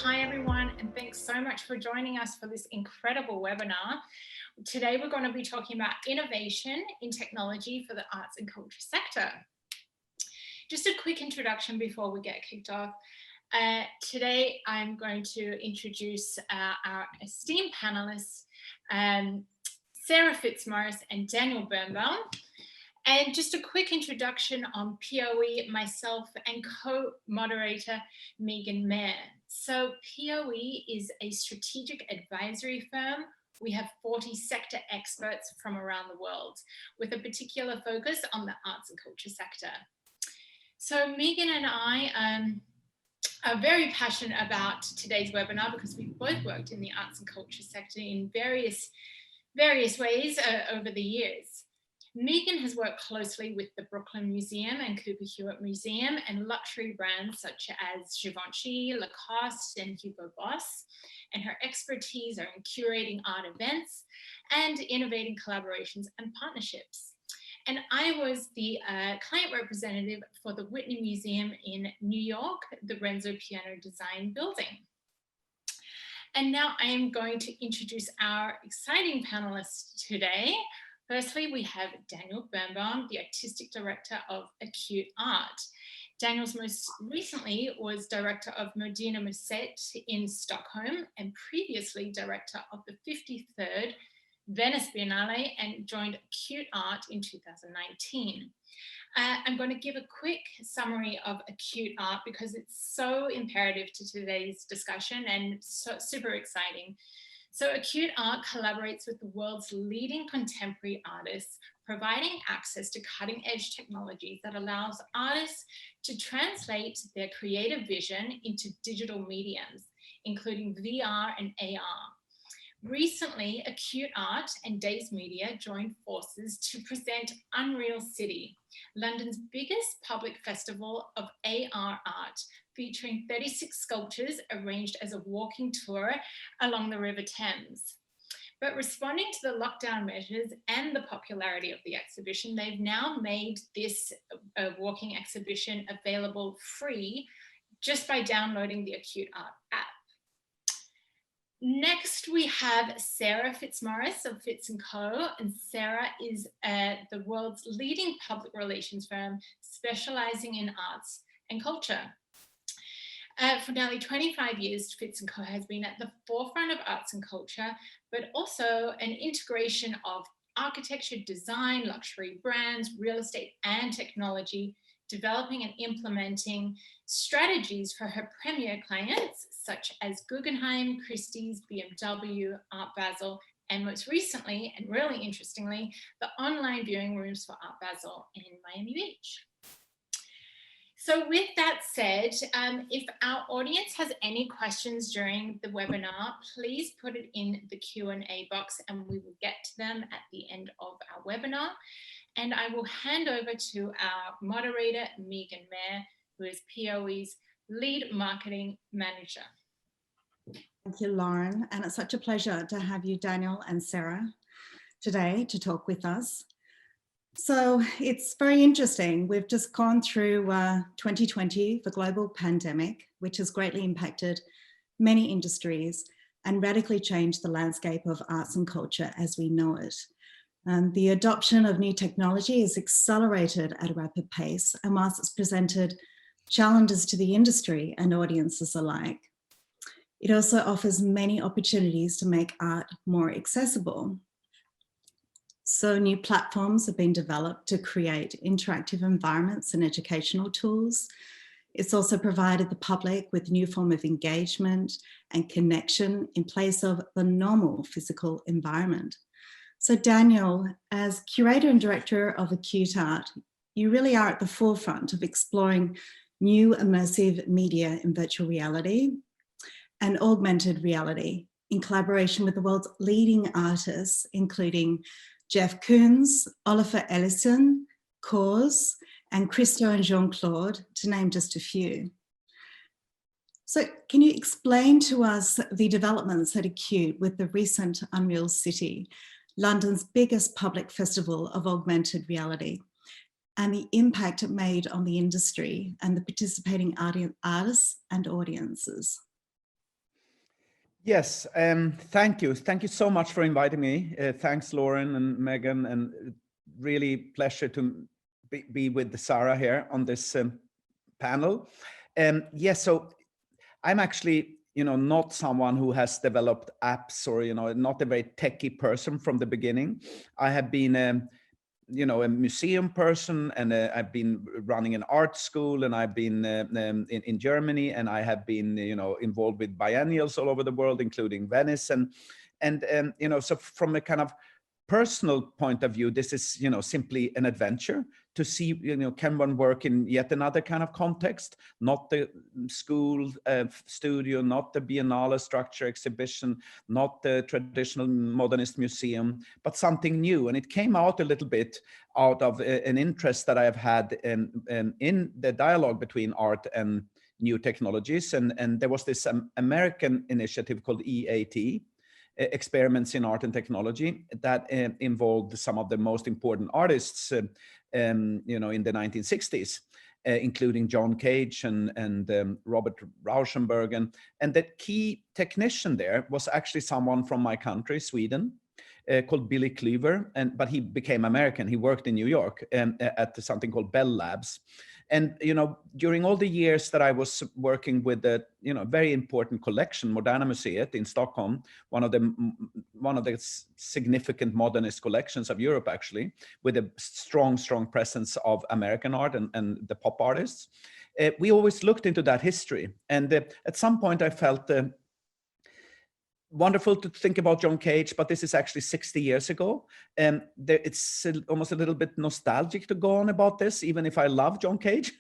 Hi everyone, and thanks so much for joining us for this incredible webinar. Today we're going to be talking about innovation in technology for the arts and culture sector. Just a quick introduction before we get kicked off. Today I'm going to introduce our esteemed panelists, Sara Fitzmaurice and Daniel Birnbaum. And just a quick introduction on PoE, myself and co-moderator Megan Mayer. So PoE is a strategic advisory firm. We have 40 sector experts from around the world with a particular focus on the arts and culture sector. So Megan and I are very passionate about today's webinar because we've both worked in the arts and culture sector in various ways over the years. Megan has worked closely with the Brooklyn Museum and Cooper Hewitt Museum and luxury brands such as Givenchy, Lacoste and Hugo Boss, and her expertise are in curating art events and innovating collaborations and partnerships. And I was the client representative for the Whitney Museum in New York, the Renzo Piano Design Building. And now I am going to introduce our exciting panelists today. Firstly, we have Daniel Birnbaum, the Artistic Director of Acute Art. Daniel's most recently was Director of Modena Museet in Stockholm and previously Director of the 53rd Venice Biennale and joined Acute Art in 2019. I'm going to give a quick summary of Acute Art because it's so imperative to today's discussion and so super exciting. So Acute Art collaborates with the world's leading contemporary artists, providing access to cutting-edge technology that allows artists to translate their creative vision into digital mediums, including VR and AR. Recently, Acute Art and Days Media joined forces to present Unreal City, London's biggest public festival of AR art, featuring 36 sculptures arranged as a walking tour along the River Thames. But responding to the lockdown measures and the popularity of the exhibition, they've now made this walking exhibition available free just by downloading the Acute Art app. Next, we have Sara Fitzmaurice of Fitz & Co. And Sara is the world's leading public relations firm specializing in arts and culture. For nearly 25 years, Fitz & Co. has been at the forefront of arts and culture, but also an integration of architecture, design, luxury brands, real estate, and technology, developing and implementing strategies for her premier clients, such as Guggenheim, Christie's, BMW, Art Basel, and most recently, and really interestingly, the online viewing rooms for Art Basel in Miami Beach. So with that said, if our audience has any questions during the webinar, please put it in the Q&A box and we will get to them at the end of our webinar. And I will hand over to our moderator, Megan Mayer, who is PoE's lead marketing manager. Thank you, Lauren. And it's such a pleasure to have you, Daniel and Sara, today to talk with us. So it's very interesting. We've just gone through 2020, the global pandemic, which has greatly impacted many industries and radically changed the landscape of arts and culture as we know it. The adoption of new technology is accelerated at a rapid pace, and whilst it's presented challenges to the industry and audiences alike, it also offers many opportunities to make art more accessible. So new platforms have been developed to create interactive environments and educational tools. It's also provided the public with a new form of engagement and connection in place of the normal physical environment. So Daniel, as curator and director of Acute Art, you really are at the forefront of exploring new immersive media in virtual reality and augmented reality in collaboration with the world's leading artists, including Jeff Koons, Oliver Ellison, Cause, and Christo and Jean-Claude, to name just a few. So can you explain to us the developments at Acute with the recent Unreal City, London's biggest public festival of augmented reality, and the impact it made on the industry and the participating artists and audiences? Yes, thank you. Thank you so much for inviting me. Thanks, Lauren and Megan, and really pleasure to be with Sara here on this panel. Yes, so I'm actually, not someone who has developed apps or, not a very techie person from the beginning. I have been a museum person, and I've been running an art school, and I've been in Germany, and I have been involved with biennials all over the world, including Venice, and so from a kind of personal point of view, this is simply an adventure to see can one work in yet another kind of context, not the school studio, not the biennale structure exhibition, not the traditional modernist museum, but something new. And it came out a little bit out of an interest that I have had in the dialogue between art and new technologies. And there was this American initiative called EAT, Experiments in Art and Technology, that involved some of the most important artists in the 1960s, including John Cage and Robert Rauschenberg. And the key technician there was actually someone from my country, Sweden, called Billy Cleaver, but he became American. He worked in New York at something called Bell Labs. And during all the years that I was working with the very important collection, Moderna Museet in Stockholm, one of the significant modernist collections of Europe, actually, with a strong presence of American art and the pop artists, we always looked into that history. And at some point, I felt wonderful to think about John Cage, but this is actually 60 years ago. It's almost a little bit nostalgic to go on about this, even if I love John Cage.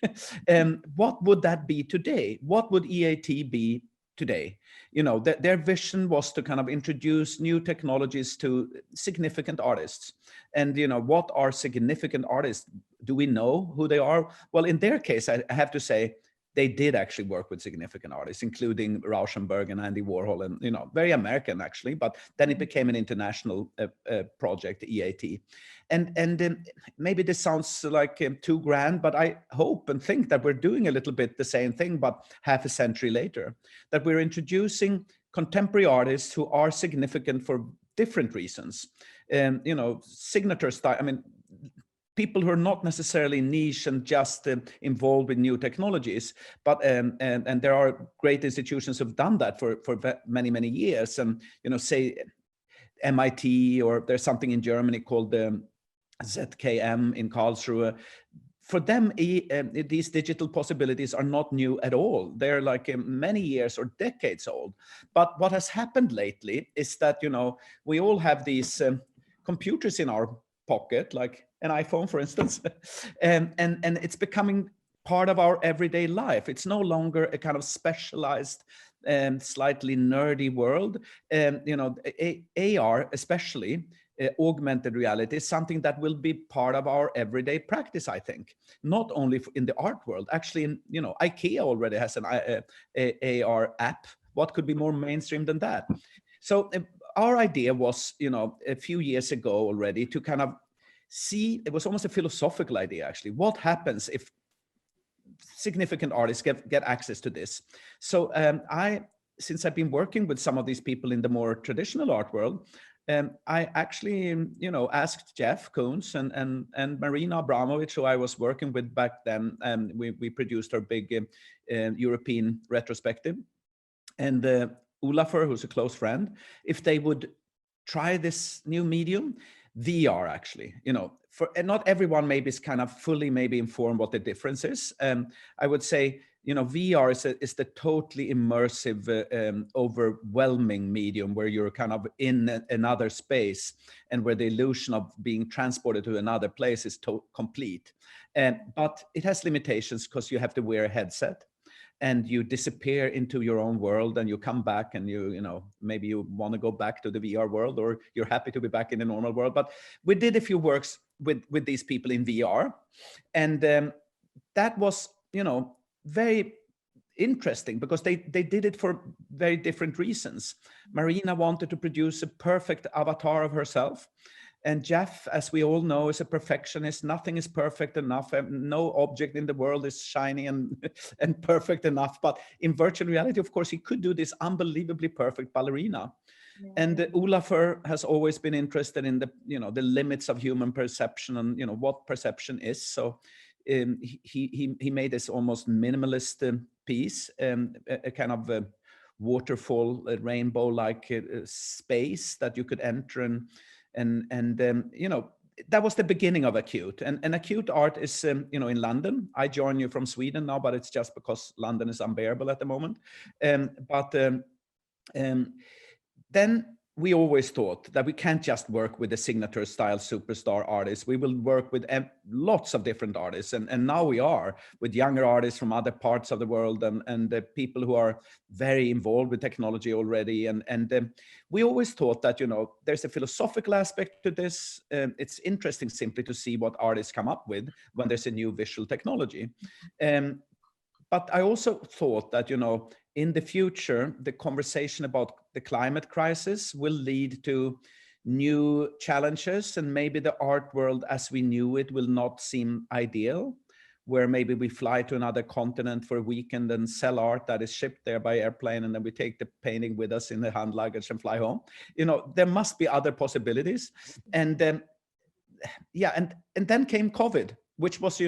What would that be today? What would EAT be today? Their vision was to kind of introduce new technologies to significant artists. And, what are significant artists? Do we know who they are? Well, in their case, I have to say, they did actually work with significant artists, including Rauschenberg and Andy Warhol, and very American actually. But then it became an international project, EAT, and maybe this sounds like too grand, but I hope and think that we're doing a little bit the same thing, but half a century later, that we're introducing contemporary artists who are significant for different reasons. Signature style. I mean, people who are not necessarily niche and just involved with new technologies, but and there are great institutions who've done that for many years, and say MIT, or there's something in Germany called the ZKM in Karlsruhe. For them, these digital possibilities are not new at all. They're like many years or decades old. But what has happened lately is that we all have these computers in our pocket, like an iPhone, for instance, and it's becoming part of our everyday life. It's no longer a kind of specialized and slightly nerdy world. AR, especially augmented reality, is something that will be part of our everyday practice, I think. Not only in the art world, actually, in IKEA already has an AR app. What could be more mainstream than that? So our idea was, a few years ago already, to kind of see, it was almost a philosophical idea, actually. What happens if significant artists get access to this? So since I've been working with some of these people in the more traditional art world, I actually, asked Jeff Koons and Marina Abramovic, who I was working with back then, and we produced our big European retrospective, and Olafur, who's a close friend, if they would try this new medium, VR, actually. And not everyone maybe is kind of fully maybe informed what the difference is. I would say, VR is the totally immersive, overwhelming medium where you're kind of in another space, and where the illusion of being transported to another place is complete. But it has limitations because you have to wear a headset, and you disappear into your own world, and you come back, and maybe you want to go back to the VR world, or you're happy to be back in the normal world. But we did a few works with these people in VR, and that was very interesting, because they did it for very different reasons. Marina wanted to produce a perfect avatar of herself, And Jeff, as we all know, is a perfectionist. Nothing is perfect enough. No object in the world is shiny and, and perfect enough. But in virtual reality, of course, he could do this unbelievably perfect ballerina. Yeah. And Olafur has always been interested in the, the limits of human perception and, what perception is. So he made this almost minimalist piece, a kind of a waterfall, a rainbow-like space that you could enter, and that was the beginning of Acute. And Acute Art is in London. I join you from Sweden now, but it's just because London is unbearable at the moment. Then we always thought that we can't just work with the signature style superstar artists. We will work with lots of different artists. And now we are with younger artists from other parts of the world and people who are very involved with technology already. And we always thought that, there's a philosophical aspect to this. It's interesting simply to see what artists come up with when there's a new visual technology. But I also thought that, in the future, the conversation about the climate crisis will lead to new challenges, and maybe the art world as we knew it will not seem ideal, where maybe we fly to another continent for a weekend and sell art that is shipped there by airplane, and then we take the painting with us in the hand luggage and fly home. There must be other possibilities. And then, and then came COVID, which was,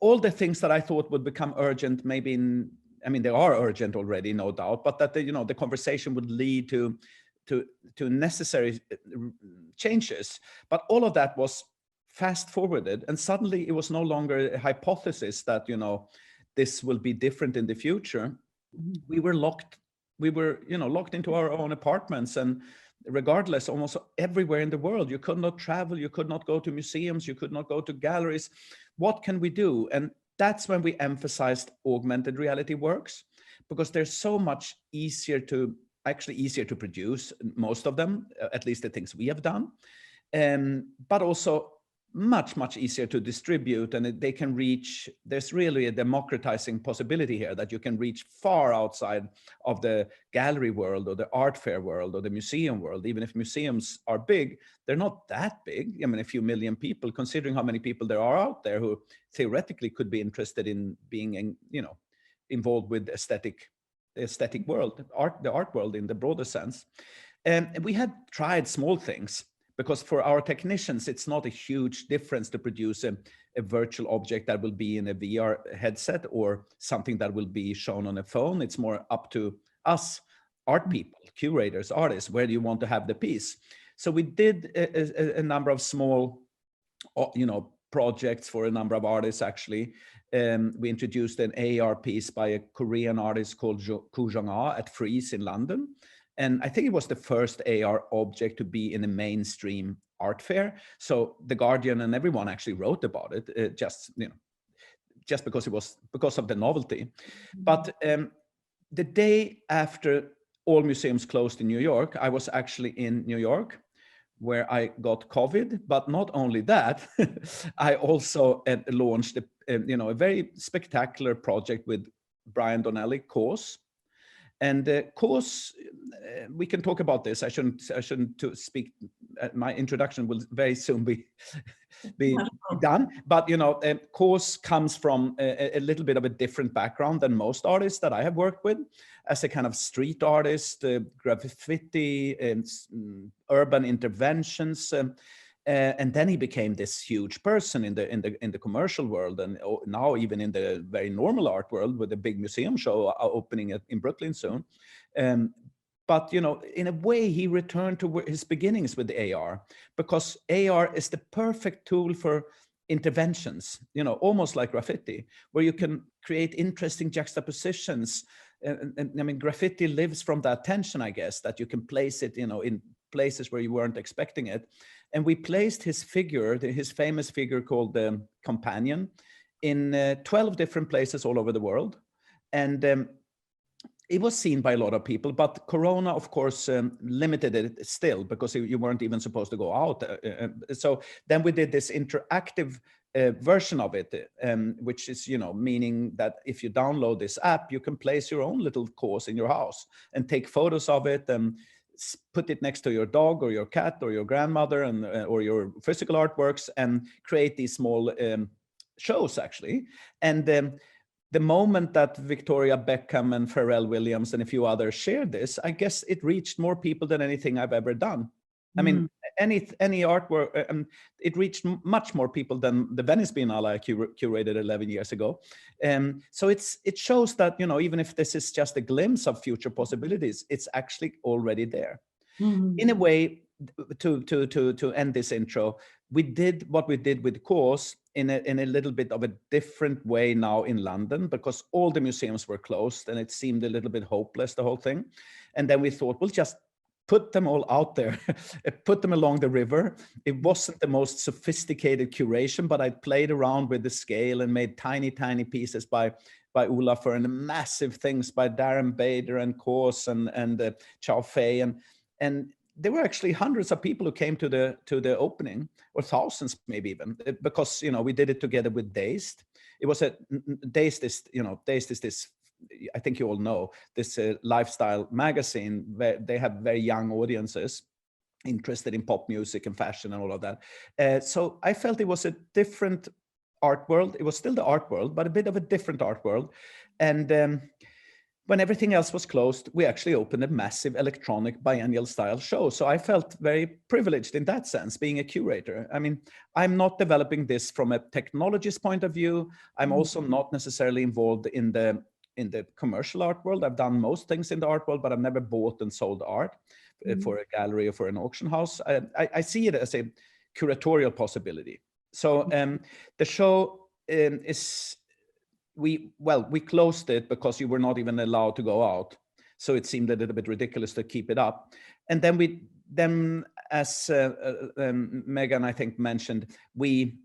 all the things that I thought would become urgent, maybe they are urgent already, no doubt, but that the conversation would lead to necessary changes. But all of that was fast forwarded, and suddenly it was no longer a hypothesis that this will be different in the future. We were locked into our own apartments, and regardless, almost everywhere in the world, you could not travel, you could not go to museums, you could not go to galleries. What can we do? And that's when we emphasized augmented reality works, because they're so much easier to produce, most of them, at least the things we have done, but also much easier to distribute, and they can reach. There's really a democratizing possibility here that you can reach far outside of the gallery world or the art fair world or the museum world. Even if museums are big, they're not that big. A few million people, considering how many people there are out there who theoretically could be interested in being, involved with the aesthetic world, the art world in the broader sense. And we had tried small things, because for our technicians, it's not a huge difference to produce a virtual object that will be in a VR headset or something that will be shown on a phone. It's more up to us, art people, curators, artists, where do you want to have the piece? So we did a number of small, projects for a number of artists, actually. We introduced an AR piece by a Korean artist called Koo Jong-ah at Frieze in London. And I think it was the first AR object to be in a mainstream art fair. So The Guardian and everyone actually wrote about it, just because of the novelty. But the day after all museums closed in New York, I was actually in New York, where I got COVID. But not only that, I also launched a very spectacular project with Brian Donnelly, Cause. And Cause, we can talk about this. I shouldn't speak. My introduction will very soon be done. But Cause comes from a little bit of a different background than most artists that I have worked with, as a kind of street artist, graffiti, urban interventions. And then he became this huge person in the commercial world, and now even in the very normal art world, with a big museum show opening in Brooklyn soon. But in a way, he returned to his beginnings with the AR, because AR is the perfect tool for interventions. Almost like graffiti, where you can create interesting juxtapositions. And graffiti lives from that tension, I guess, that you can place it, in places where you weren't expecting it. And we placed his figure, his famous figure called the Companion, in 12 different places all over the world. And it was seen by a lot of people, but Corona, of course, limited it still, because you weren't even supposed to go out. So then we did this interactive version of it, which is, meaning that if you download this app, you can place your own little course in your house and take photos of it and put it next to your dog or your cat or your grandmother and or your physical artworks and create these small shows actually. And the moment that Victoria Beckham and Pharrell Williams and a few others shared this, I guess it reached more people than anything I've ever done. I mean, any artwork, it reached much more people than the Venice Biennale I curated 11 years ago. So it shows that, you know, even if this is just a glimpse of future possibilities, it's actually already there. In a way, to end this intro, we did what we did with CAUSE in a little bit of a different way now in London, because all the museums were closed and it seemed a little bit hopeless, the whole thing. And then we thought, we'll just put them all out there, put them along the river. It wasn't the most sophisticated curation, but I played around with the scale and made tiny pieces by Olafur, and massive things by Darren Bader and CAUSE and Chow Fei, and there were actually hundreds of people who came to the opening, or thousands maybe even, because, you know, we did it together with Dazed. It was Dazed is, you know, Dazed is this, I think you all know, this lifestyle magazine where they have very young audiences interested in pop music and fashion and all of that. So I felt it was a different art world. It was still the art world, but a bit of a different art world. And when everything else was closed, we actually opened a massive electronic biennial style show. So I felt very privileged in that sense, being a curator. I mean, I'm not developing this from a technologist point of view. I'm also not necessarily involved in the commercial art world. I've done most things in the art world, but I've never bought and sold art for a gallery or for an auction house. I see it as a curatorial possibility. So the show is, we closed it because you were not even allowed to go out. So it seemed a little bit ridiculous to keep it up. And then as Megan, I think, mentioned, we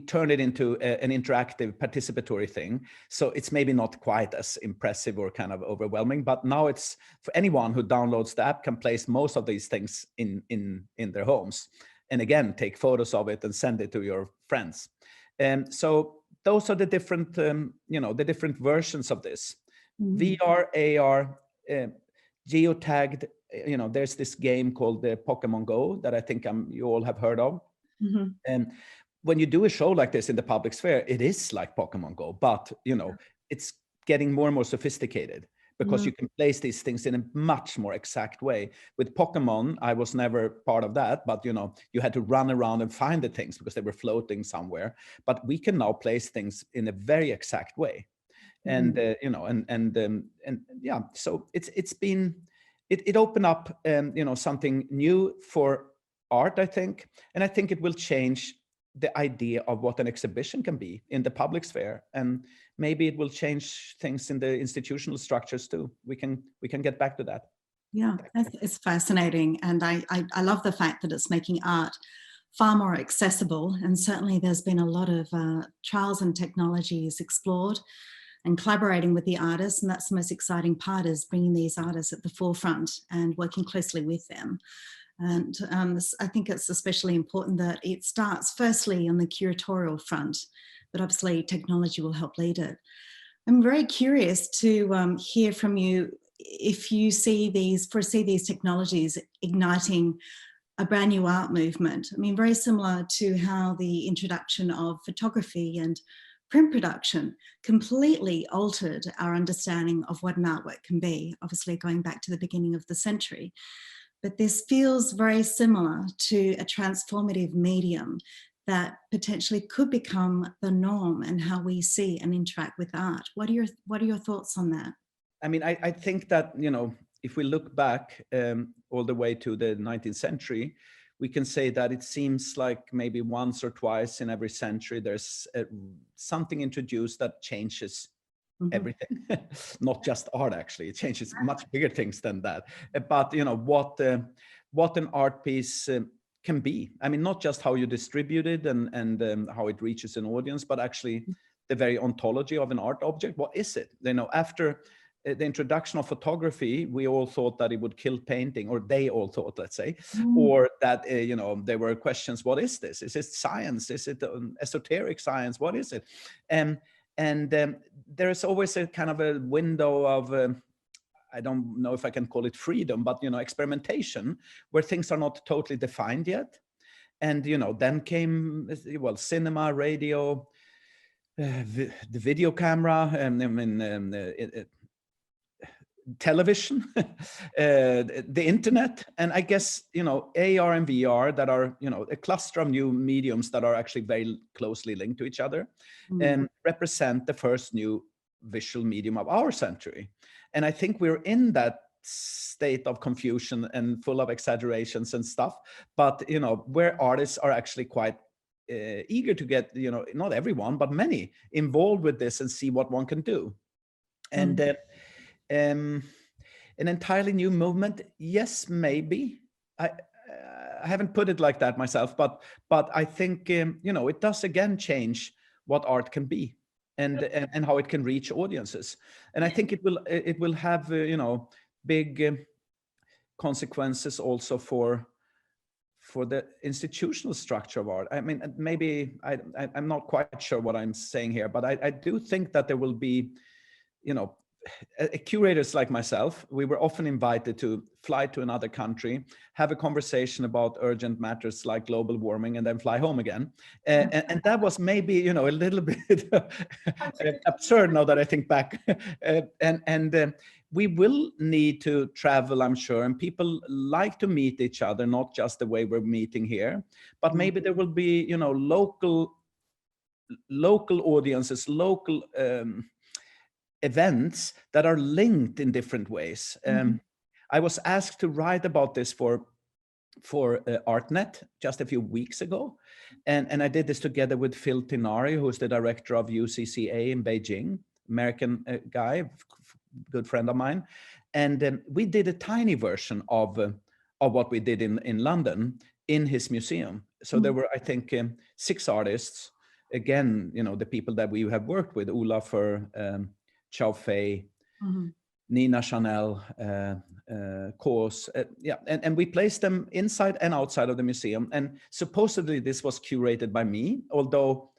turned it into an interactive participatory thing. So it's maybe not quite as impressive or kind of overwhelming, but now it's for anyone who downloads the app can place most of these things in their homes. And again, take photos of it and send it to your friends. And so those are the different, the different versions of this. VR, AR, geotagged, there's this game called the Pokemon Go that I think you all have heard of. And when you do a show like this in the public sphere, it is like Pokemon Go, but, it's getting more and more sophisticated because you can place these things in a much more exact way. With Pokemon, I was never part of that, but you had to run around and find the things because they were floating somewhere. But we can now place things in a very exact way, and so it opened up something new for art, I think, and I think it will change the idea of what an exhibition can be in the public sphere, and maybe it will change things in the institutional structures too. We can get back to that. Yeah, it's fascinating, and I love the fact that it's making art far more accessible, and certainly there's been a lot of trials and technologies explored and collaborating with the artists, and that's the most exciting part, is bringing these artists at the forefront and working closely with them. And I think it's especially important that it starts firstly on the curatorial front, but obviously technology will help lead it. I'm very curious to hear from you if you foresee these technologies igniting a brand new art movement. I mean, very similar to how the introduction of photography and print production completely altered our understanding of what an artwork can be, obviously going back to the beginning of the century. But this feels very similar to a transformative medium that potentially could become the norm in how we see and interact with art. What are your thoughts on that? I mean, I think that, if we look back all the way to the 19th century, we can say that it seems like maybe once or twice in every century, there's something introduced that changes everything. Not just art, actually. It changes much bigger things than that. But what an art piece can be. I mean, not just how you distribute it and how it reaches an audience, but actually the very ontology of an art object. What is it? After the introduction of photography, we all thought that it would kill painting, or they all thought, let's say, or that there were questions: what is this? Is it science? Is it esoteric science? What is it? And there is always a kind of a window of I don't know if I can call it freedom, but, experimentation where things are not totally defined yet. And, then came, well, cinema, radio, the video camera, television, the internet, and I guess, AR and VR that are, a cluster of new mediums that are actually very closely linked to each other and represent the first new visual medium of our century. And I think we're in that state of confusion and full of exaggerations and stuff, but, where artists are actually quite eager to get, not everyone, but many involved with this and see what one can do. And an entirely new movement, yes, maybe. I haven't put it like that myself, but I think it does again change what art can be and how it can reach audiences. And I think it will have big consequences also for the institutional structure of art. I mean, maybe I'm not quite sure what I'm saying here, but I do think that there will be, curators like myself, we were often invited to fly to another country, have a conversation about urgent matters like global warming, and then fly home again. And that was maybe, a little bit absurd now that I think back. And we will need to travel, I'm sure, and people like to meet each other, not just the way we're meeting here, but maybe there will be, local audiences, local events that are linked in different ways. I was asked to write about this for ArtNet just a few weeks ago, and I did this together with Phil Tinari, who's the director of UCCA in Beijing, American guy, good friend of mine, and we did a tiny version of what we did in London in his museum. So there were, I think, 6 artists. Again, the people that we have worked with, Olaf Chow Fei, Nina Chanel, Kos, and we placed them inside and outside of the museum. And supposedly this was curated by me, although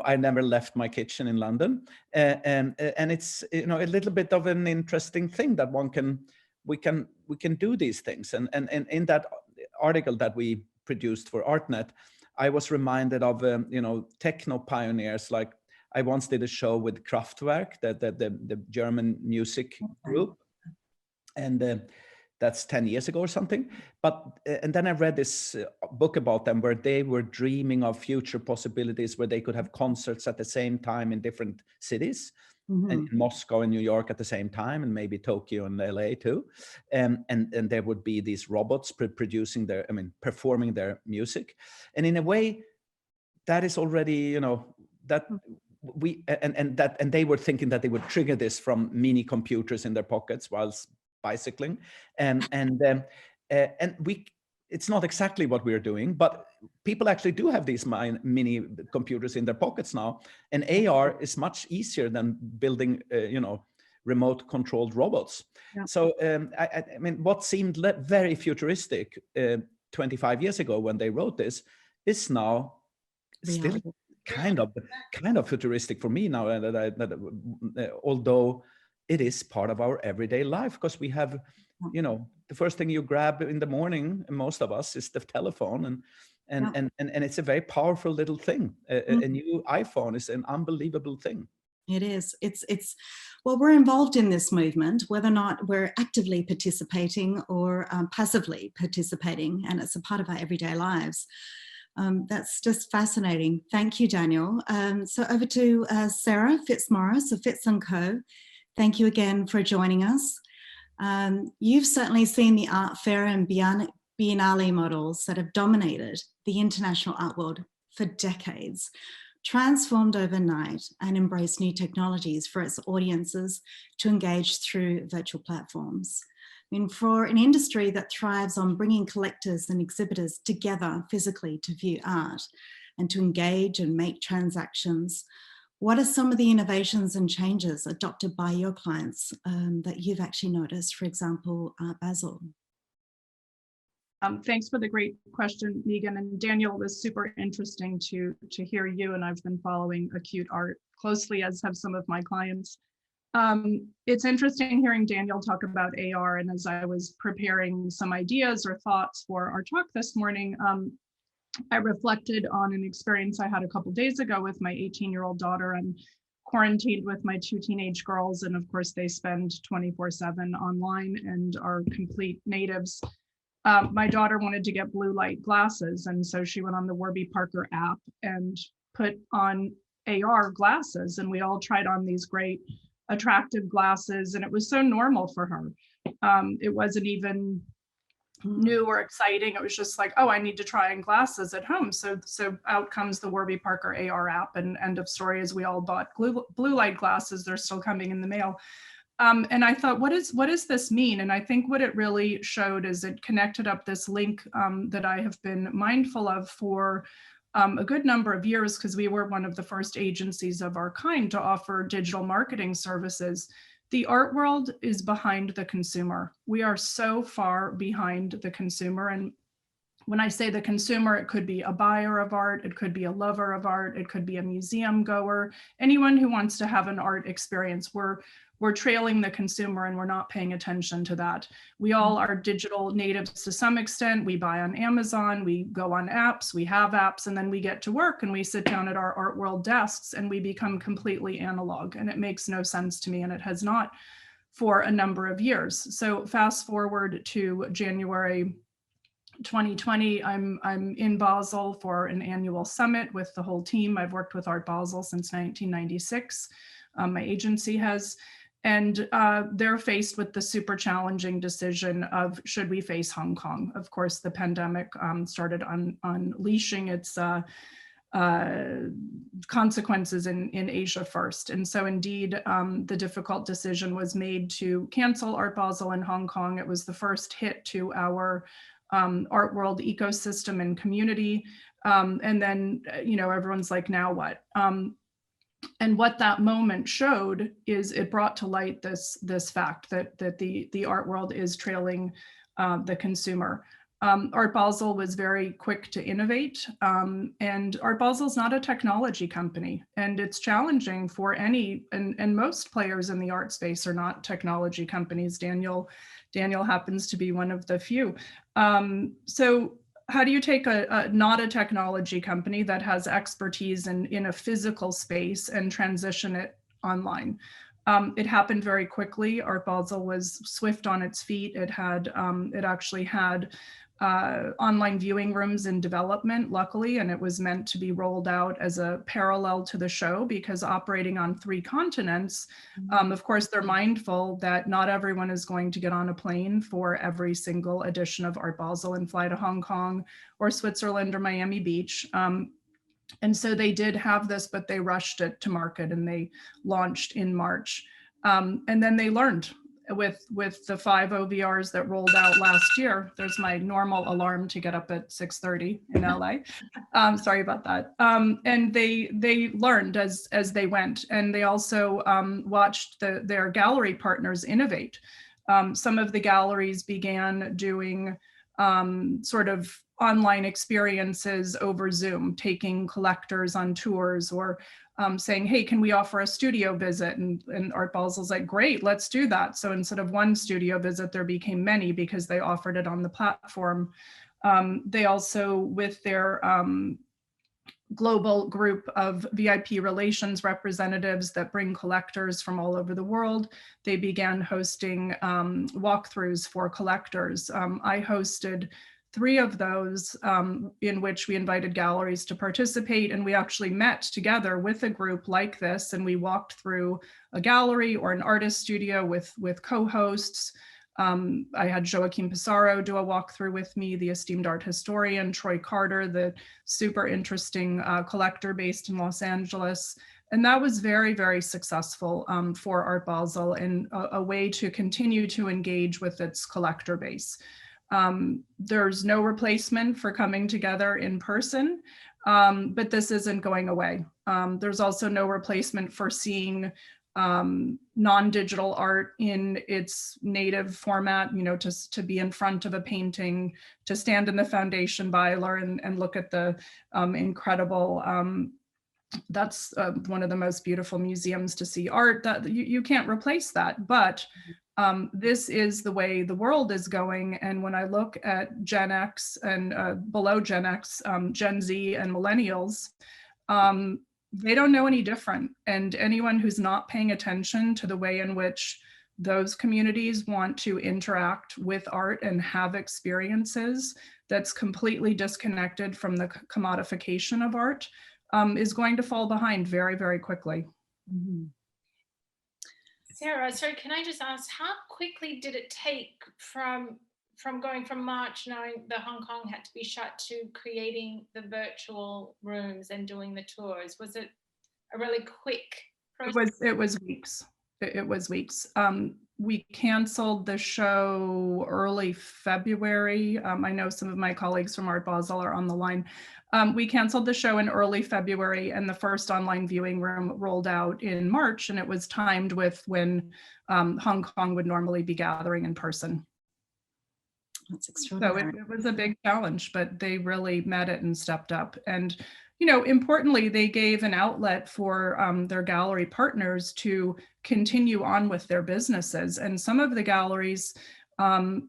I never left my kitchen in London. And it's a little bit of an interesting thing that we can do these things. And in that article that we produced for ArtNet, I was reminded of techno pioneers like. I once did a show with Kraftwerk, the German music group, and that's 10 years ago or something. But and then I read this book about them where they were dreaming of future possibilities where they could have concerts at the same time in different cities, and in Moscow and New York at the same time, and maybe Tokyo and LA too. And there would be these robots performing their music, and in a way, that is already that. And they were thinking that they would trigger this from mini computers in their pockets whilst bicycling, and it's not exactly what we're doing, but people actually do have these mini computers in their pockets now, and AR is much easier than building remote controlled robots. So I mean, what seemed very futuristic 25 years ago when they wrote this is now still kind of futuristic for me now, although it is part of our everyday life, because we have, the first thing you grab in the morning, most of us, is the telephone, and it's a very powerful little thing. A new iPhone is an unbelievable thing. It is. It's well, we're involved in this movement, whether or not we're actively participating or passively participating, and it's a part of our everyday lives. That's just fascinating. Thank you, Daniel. So over to Sara Fitzmaurice of Fitz & Co. Thank you again for joining us. You've certainly seen the art fair and Biennale models that have dominated the international art world for decades, transformed overnight and embraced new technologies for its audiences to engage through virtual platforms. I mean, for an industry that thrives on bringing collectors and exhibitors together physically to view art and to engage and make transactions, what are some of the innovations and changes adopted by your clients that you've actually noticed, for example, Basil? Thanks for the great question, Megan. And Daniel, it was super interesting to hear you, and I've been following Acute Art closely, as have some of my clients. It's interesting hearing Daniel talk about AR, and as I was preparing some ideas or thoughts for our talk this morning, I reflected on an experience I had a couple days ago with my 18-year-old daughter. I'm quarantined with my 2 teenage girls, and of course they spend 24/7 online and are complete natives. My daughter wanted to get blue light glasses, and so she went on the Warby Parker app and put on AR glasses, and we all tried on these great attractive glasses, and it was so normal for her. It wasn't even new or exciting. It was just like, oh, I need to try on glasses at home. So out comes the Warby Parker AR app, and end of story is we all bought blue light glasses. They're still coming in the mail. And I thought, what does this mean? And I think what it really showed is it connected up this link that I have been mindful of for a good number of years, because we were one of the first agencies of our kind to offer digital marketing services. The art world is behind the consumer. We are so far behind the consumer. And when I say the consumer, it could be a buyer of art, it could be a lover of art, it could be a museum goer, anyone who wants to have an art experience. We're trailing the consumer, and we're not paying attention to that. We all are digital natives to some extent. We buy on Amazon, we go on apps, we have apps, and then we get to work and we sit down at our art world desks and we become completely analog. And it makes no sense to me, and it has not for a number of years. So fast forward to January 2020, I'm in Basel for an annual summit with the whole team. I've worked with Art Basel since 1996. My agency has. And they're faced with the super challenging decision of, should we face Hong Kong? Of course, the pandemic started unleashing its consequences in Asia first. And so indeed, the difficult decision was made to cancel Art Basel in Hong Kong. It was the first hit to our art world ecosystem and community. And then, everyone's like, now what? And what that moment showed is it brought to light this fact that the art world is trailing the consumer. Art Basel was very quick to innovate, and Art Basel is not a technology company, and it's challenging for any and most players in the art space are not technology companies. Daniel happens to be one of the few. So how do you take not a technology company that has expertise in a physical space and transition it online? It happened very quickly. Art Basel was swift on its feet. It actually had online viewing rooms in development, luckily, and it was meant to be rolled out as a parallel to the show, because operating on 3 continents, of course, they're mindful that not everyone is going to get on a plane for every single edition of Art Basel and fly to Hong Kong or Switzerland or Miami Beach. And so they did have this, but they rushed it to market and they launched in March. And then they learned with the 5 OVRs that rolled out last year. There's my normal alarm to get up at 6:30 in LA. Sorry about that. And they learned as they went, and they also watched their gallery partners innovate. Some of the galleries began doing sort of online experiences over Zoom, taking collectors on tours, or saying, hey, can we offer a studio visit? And Art Basel's like, great, let's do that. So instead of 1 studio visit, there became many because they offered it on the platform. They also, with their global group of VIP relations representatives that bring collectors from all over the world, they began hosting walkthroughs for collectors. I hosted 3 of those in which we invited galleries to participate, and we actually met together with a group like this, and we walked through a gallery or an artist studio with co-hosts. I had Joaquin Pissarro do a walkthrough with me, the esteemed art historian, Troy Carter, the super interesting collector based in Los Angeles. And that was very, very successful for Art Basel, and a way to continue to engage with its collector base. There's no replacement for coming together in person, but this isn't going away. There's also no replacement for seeing non-digital art in its native format, just to be in front of a painting, to stand in the foundation byler and look at the incredible that's one of the most beautiful museums to see art. That you can't replace that, but this is the way the world is going. And when I look at Gen X and below Gen X, Gen Z and millennials, they don't know any different. And anyone who's not paying attention to the way in which those communities want to interact with art and have experiences that's completely disconnected from the commodification of art is going to fall behind very, very quickly. Mm-hmm. Sara, so can I just ask, how quickly did it take from going from March, knowing that Hong Kong had to be shut, to creating the virtual rooms and doing the tours? Was it a really quick process? It was weeks. It was weeks. We canceled the show early February. I know some of my colleagues from Art Basel are on the line. We canceled the show in early February, and the first online viewing room rolled out in March, and it was timed with when Hong Kong would normally be gathering in person. That's extraordinary. So it was a big challenge, but they really met it and stepped up. And you know, importantly, they gave an outlet for their gallery partners to continue on with their businesses. And some of the galleries had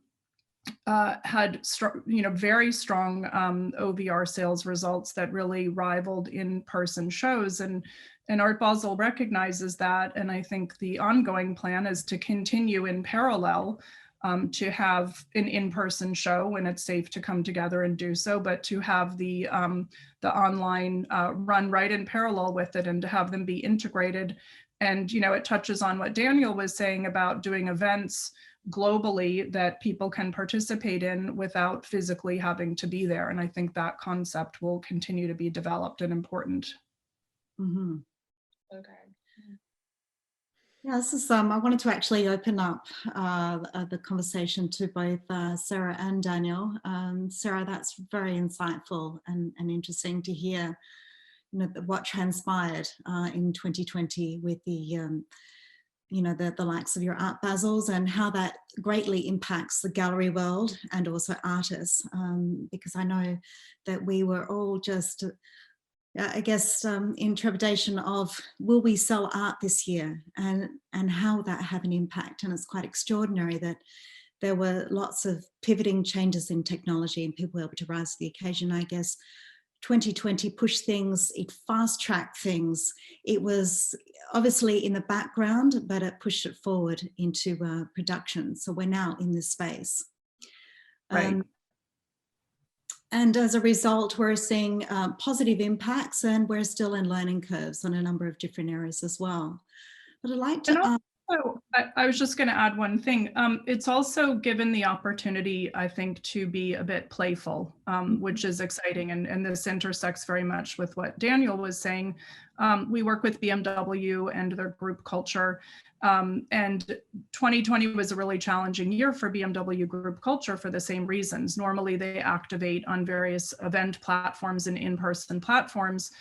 very strong OVR sales results that really rivaled in-person shows. And Art Basel recognizes that. And I think the ongoing plan is to continue in parallel to have an in-person show when it's safe to come together and do so, but to have the online run right in parallel with it, and to have them be integrated. And you know, it touches on what Daniel was saying about doing events globally that people can participate in without physically having to be there. And I think that concept will continue to be developed and important. Mm-hmm. Okay. Yeah, this is, I wanted to actually open up the conversation to both Sara and Daniel. Sara, that's very insightful and interesting to hear, you know, what transpired in 2020 with the, you know, the likes of your Art Basels, and how that greatly impacts the gallery world and also artists, because I know that we were all just, I guess, in trepidation of, will we sell art this year, and how will that have an impact? And it's quite extraordinary that there were lots of pivoting changes in technology and people were able to rise to the occasion. I guess 2020 pushed things, it fast-tracked things. It was obviously in the background, but it pushed it forward into production. So we're now in this space. Right. And as a result, we're seeing positive impacts, and we're still in learning curves on a number of different areas as well. But I'd like to I was just going to add one thing. It's also given the opportunity, I think, to be a bit playful, which is exciting. And this intersects very much with what Daniel was saying. We work with BMW and their group culture. And 2020 was a really challenging year for BMW group culture for the same reasons. Normally, they activate on various event platforms and in-person platforms.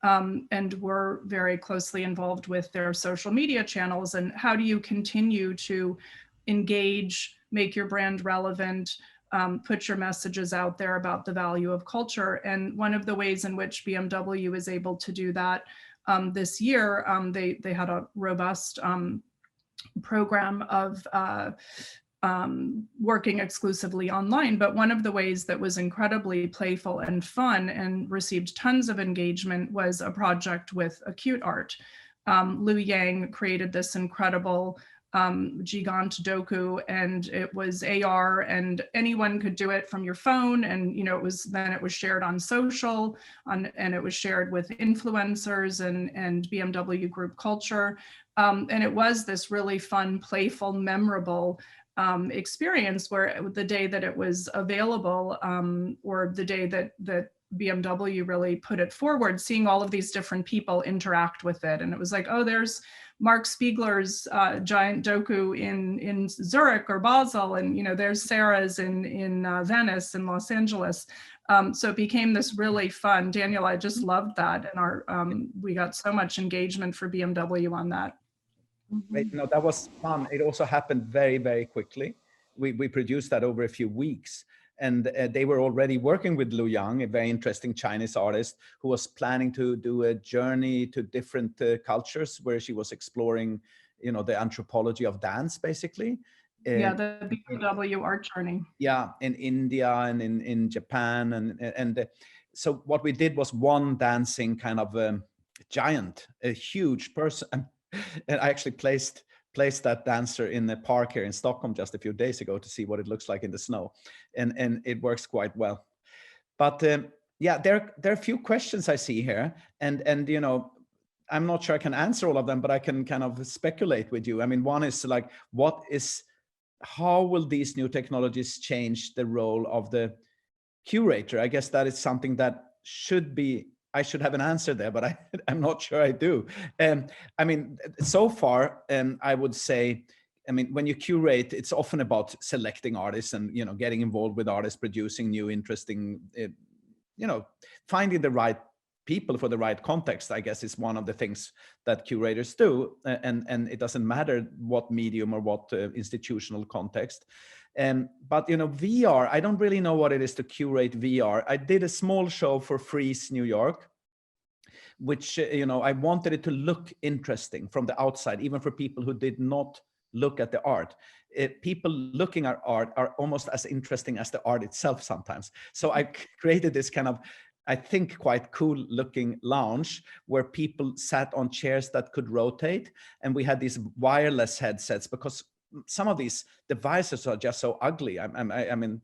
And we're very closely involved with their social media channels. And how do you continue to engage, make your brand relevant, put your messages out there about the value of culture? And one of the ways in which BMW is able to do that this year, they had a robust program of working exclusively online. But one of the ways that was incredibly playful and fun and received tons of engagement was a project with Acute Art. Liu Yang created this incredible gigant doku, and it was AR, and anyone could do it from your phone. And you know, it was shared on social, and it was shared with influencers and BMW group culture. And it was this really fun, playful, memorable experience, where the day that it was available, or the day that BMW really put it forward, seeing all of these different people interact with it. And it was like, oh, there's Mark Spiegler's giant doku in Zurich or Basel, and you know, there's Sarah's in Venice and Los Angeles. So it became this really fun. Daniel, I just loved that, and we got so much engagement for BMW on that. Right. No, that was fun. It also happened very, very quickly. We produced that over a few weeks. And they were already working with Lu Yang, a very interesting Chinese artist who was planning to do a journey to different cultures where she was exploring, you know, the anthropology of dance, basically. Yeah, the BOW art journey. Yeah, in India and in Japan. And so what we did was one dancing kind of giant, a huge person. And I actually placed that dancer in the park here in Stockholm just a few days ago to see what it looks like in the snow. And it works quite well. But yeah, there are a few questions I see here. And you know, I'm not sure I can answer all of them, but I can kind of speculate with you. I mean, one is like, how will these new technologies change the role of the curator? I guess that is something that I should have an answer there, but I'm not sure I do. I mean, so far, I would say, I mean, when you curate, it's often about selecting artists and, you know, getting involved with artists, producing new, interesting, you know, finding the right people for the right context, I guess, is one of the things that curators do. And it doesn't matter what medium or what institutional context. But, you know, VR, I don't really know what it is to curate VR. I did a small show for Frieze New York, which, you know, I wanted it to look interesting from the outside, even for people who did not look at the art. People looking at art are almost as interesting as the art itself sometimes. So I created this kind of, I think, quite cool looking lounge where people sat on chairs that could rotate. And we had these wireless headsets, because some of these devices are just so ugly. I mean,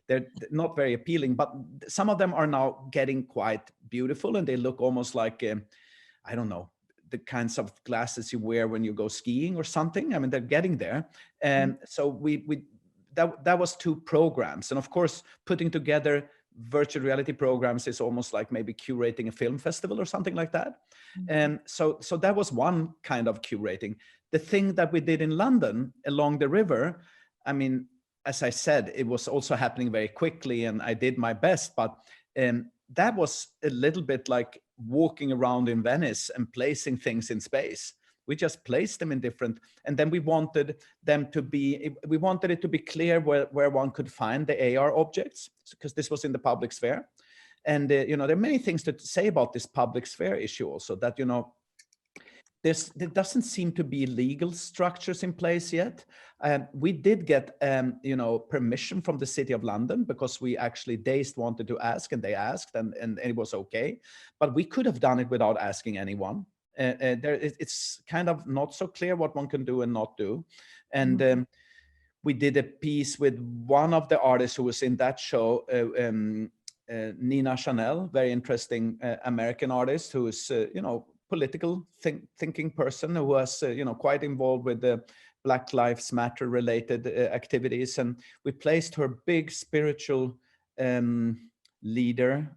they're not very appealing, but some of them are now getting quite beautiful, and they look almost like, I don't know, the kinds of glasses you wear when you go skiing or something. I mean, they're getting there. And so that was 2 programs. And of course, putting together virtual reality programs is almost like maybe curating a film festival or something like that. And so that was one kind of curating. The thing that we did in London along the river, I mean, as I said, it was also happening very quickly, and I did my best, but that was a little bit like walking around in Venice and placing things in space. We just placed them in different, and then we wanted it to be clear where one could find the AR objects, because this was in the public sphere. And, you know, there are many things to say about this public sphere issue also, that, you know, there doesn't seem to be legal structures in place yet. We did get, you know, permission from the City of London, because we actually, Dazed wanted to ask, and they asked, and it was okay. But we could have done it without asking anyone. It's kind of not so clear what one can do and not do. And we did a piece with one of the artists who was in that show, Nina Chanel, very interesting American artist who is, you know, political thinking person who was, you know, quite involved with the Black Lives Matter related activities. And we placed her big spiritual leader,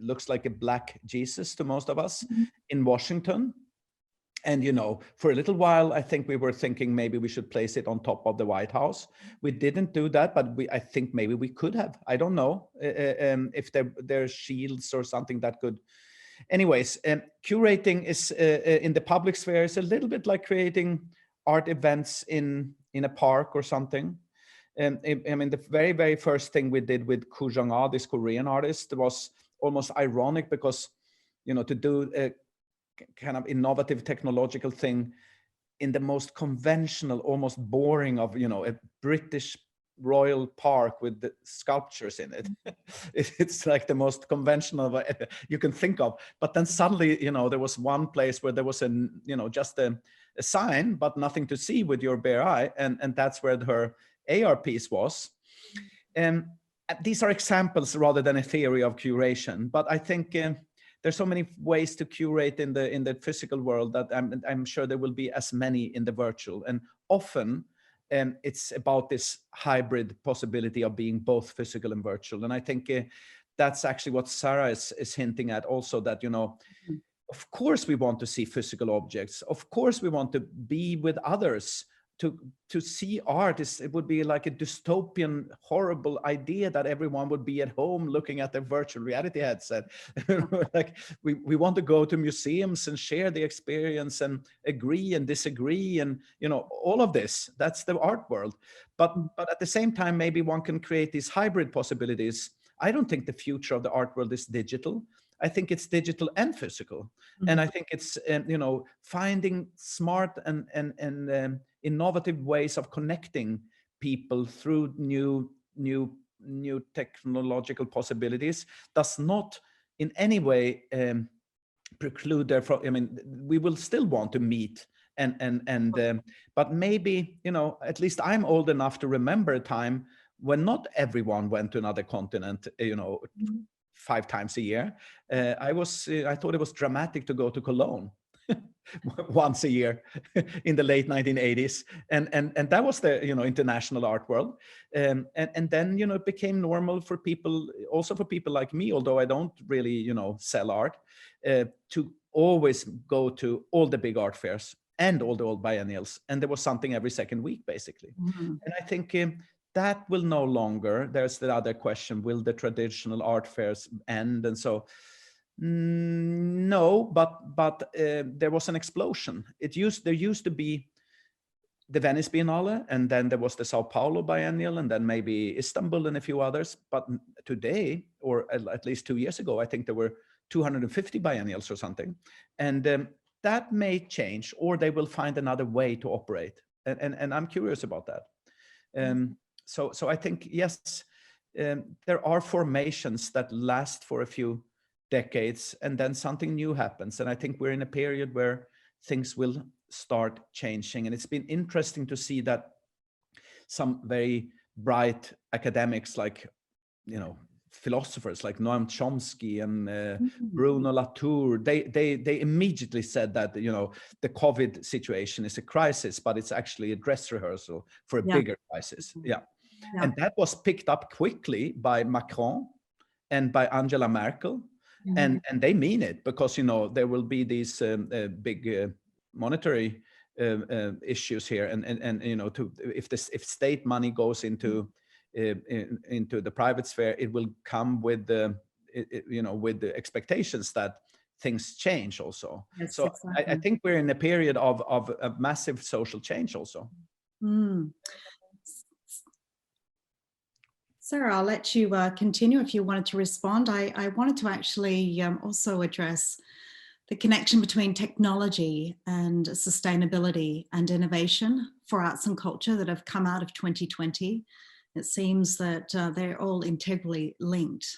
looks like a black Jesus to most of us, in Washington. And, you know, for a little while, I think we were thinking maybe we should place it on top of the White House. We didn't do that, but I think maybe we could have. I don't know if there's shields or something that could. Anyways, curating is in the public sphere is a little bit like creating art events in a park or something. I mean, the very, very first thing we did with Koo Jong-ah, this Korean artist, was almost ironic, because, you know, to do a kind of innovative technological thing in the most conventional, almost boring of, you know, a British royal park with the sculptures in it. It's like the most conventional you can think of. But then suddenly, you know, there was one place where there was you know, just a sign, but nothing to see with your bare eye. And that's where her AR piece was. These are examples rather than a theory of curation. But I think there's so many ways to curate in the physical world that I'm sure there will be as many in the virtual. And often, it's about this hybrid possibility of being both physical and virtual. And I think that's actually what Sara is hinting at also, that, you know, of course we want to see physical objects. Of course we want to be with others to see art it would be like a dystopian, horrible idea that everyone would be at home looking at their virtual reality headset. Like we want to go to museums and share the experience and agree and disagree, and all of this. That's the art world. But at the same time, maybe one can create these hybrid possibilities. I don't think the future of the art world is digital. I think it's digital and physical. And I think it's finding smart and innovative ways of connecting people through new technological possibilities does not in any way preclude their we will still want to meet but maybe at least I'm old enough to remember a time when not everyone went to another continent 5 times a year. I thought it was dramatic to go to Cologne once a year in the late 1980s, and that was the international art world, and then it became normal for people, also for people like me, although I don't really sell art, to always go to all the big art fairs and all the old biennials, and there was something every second week basically. And I think that will no longer. There's the other question: will the traditional art fairs end? And so. No, but there was an explosion. There used to be the Venice Biennale, and then there was the Sao Paulo Biennial, and then maybe Istanbul and a few others. But today, or at least 2 years ago, I think there were 250 biennials or something. And that may change, or they will find another way to operate. And I'm curious about that. So I think, yes, there are formations that last for a few decades, and then something new happens. And I think we're in a period where things will start changing. And it's been interesting to see that some very bright academics, like, philosophers like Noam Chomsky and Bruno Latour, they immediately said that, the COVID situation is a crisis, but it's actually a dress rehearsal for a bigger crisis. And that was picked up quickly by Macron and by Angela Merkel. And they mean it, because there will be these big monetary issues here, and if state money goes into the private sphere, it will come with with the expectations that things change also. Yes, so exactly. I think we're in a period of a massive social change also. Sara, I'll let you continue if you wanted to respond. I wanted to actually also address the connection between technology and sustainability and innovation for arts and culture that have come out of 2020. It seems that they're all integrally linked.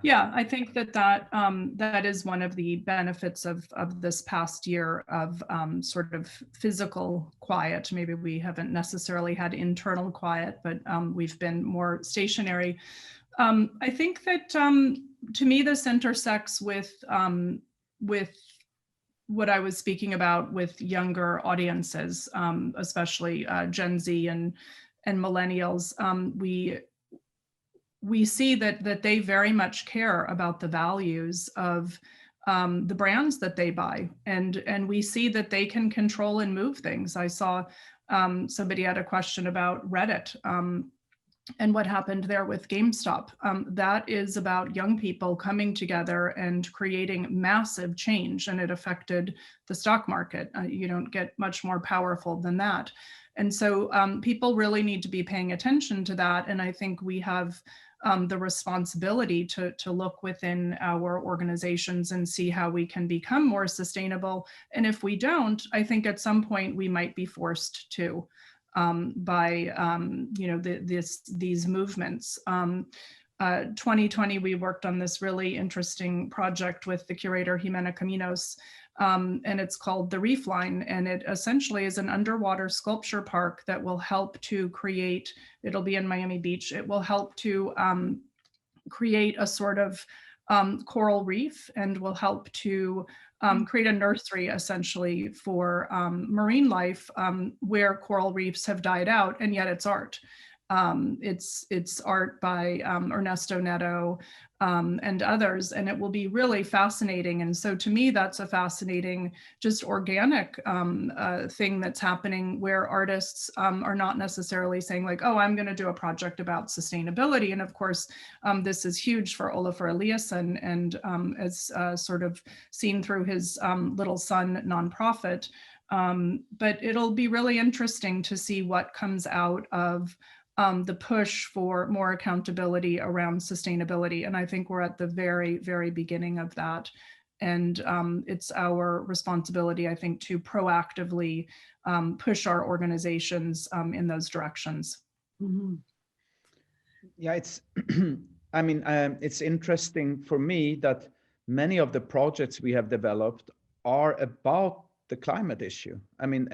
Yeah, I think that is one of the benefits of this past year of sort of physical quiet. Maybe we haven't necessarily had internal quiet, but we've been more stationary. I think that to me, this intersects with what I was speaking about with younger audiences, especially Gen Z and millennials. We see that they very much care about the values of the brands that they buy, and we see that they can control and move things. I saw somebody had a question about Reddit and what happened there with GameStop. That is about young people coming together and creating massive change, and it affected the stock market. You don't get much more powerful than that. And so people really need to be paying attention to that. And I think we have the responsibility to look within our organizations and see how we can become more sustainable. And if we don't, I think at some point we might be forced to by these movements. 2020, we worked on this really interesting project with the curator Jimena Caminos, and it's called The Reef Line, and it essentially is an underwater sculpture park that will help to create, it'll be in Miami Beach, it will help to create a sort of coral reef, and will help to create a nursery essentially for marine life where coral reefs have died out, and yet it's art. It's art by Ernesto Neto and others, and it will be really fascinating. And so to me, that's a fascinating, just organic thing that's happening, where artists are not necessarily saying like, oh, I'm going to do a project about sustainability. And of course, this is huge for Olafur Eliasson, and as sort of seen through his Little Sun nonprofit. But it'll be really interesting to see what comes out of the push for more accountability around sustainability. And I think we're at the very, very beginning of that. And it's our responsibility, I think, to proactively push our organizations in those directions. Mm-hmm. Yeah, it's, I mean, it's interesting for me that many of the projects we have developed are about the climate issue. I mean,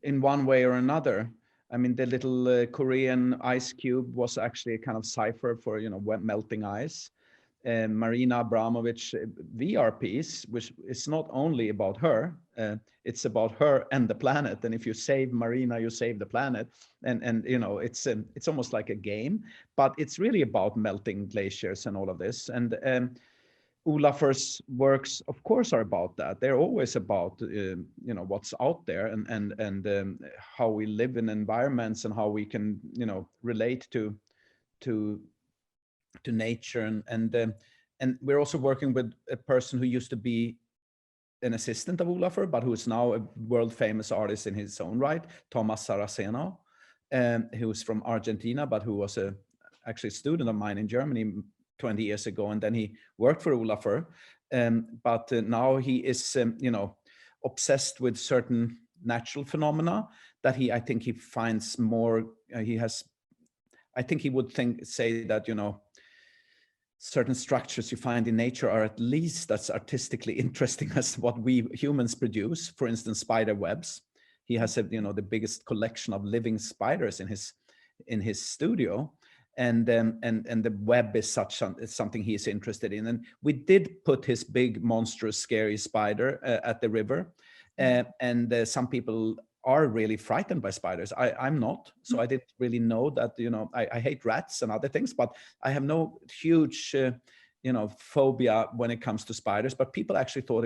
in one way or another. I mean, the little Korean ice cube was actually a kind of cipher for, you know, melting ice. Marina Abramovich VR piece, which is not only about her, it's about her and the planet. And if you save Marina, you save the planet. And you know, it's almost like a game, but it's really about melting glaciers and all of this. And Olafur's works, of course, are about that. They're always about you know, what's out there, and how we live in environments, and how we can, you know, relate to nature. And we're also working with a person who used to be an assistant of Olafur, but who is now a world famous artist in his own right, Thomas Saraceno, who's from Argentina, but who was actually a student of mine in Germany 20 years ago, and then he worked for Olafur, but now he is, you know, obsessed with certain natural phenomena that I think he finds more. I think he would say that, you know, certain structures you find in nature are at least as artistically interesting as what we humans produce. For instance, spider webs. He has, you know, the biggest collection of living spiders in his studio. And the web is something he is interested in. And we did put his big, monstrous, scary spider at the river. And some people are really frightened by spiders. I'm not. So I didn't really know that, you know, I hate rats and other things, but I have no huge, you know, phobia when it comes to spiders. But people actually thought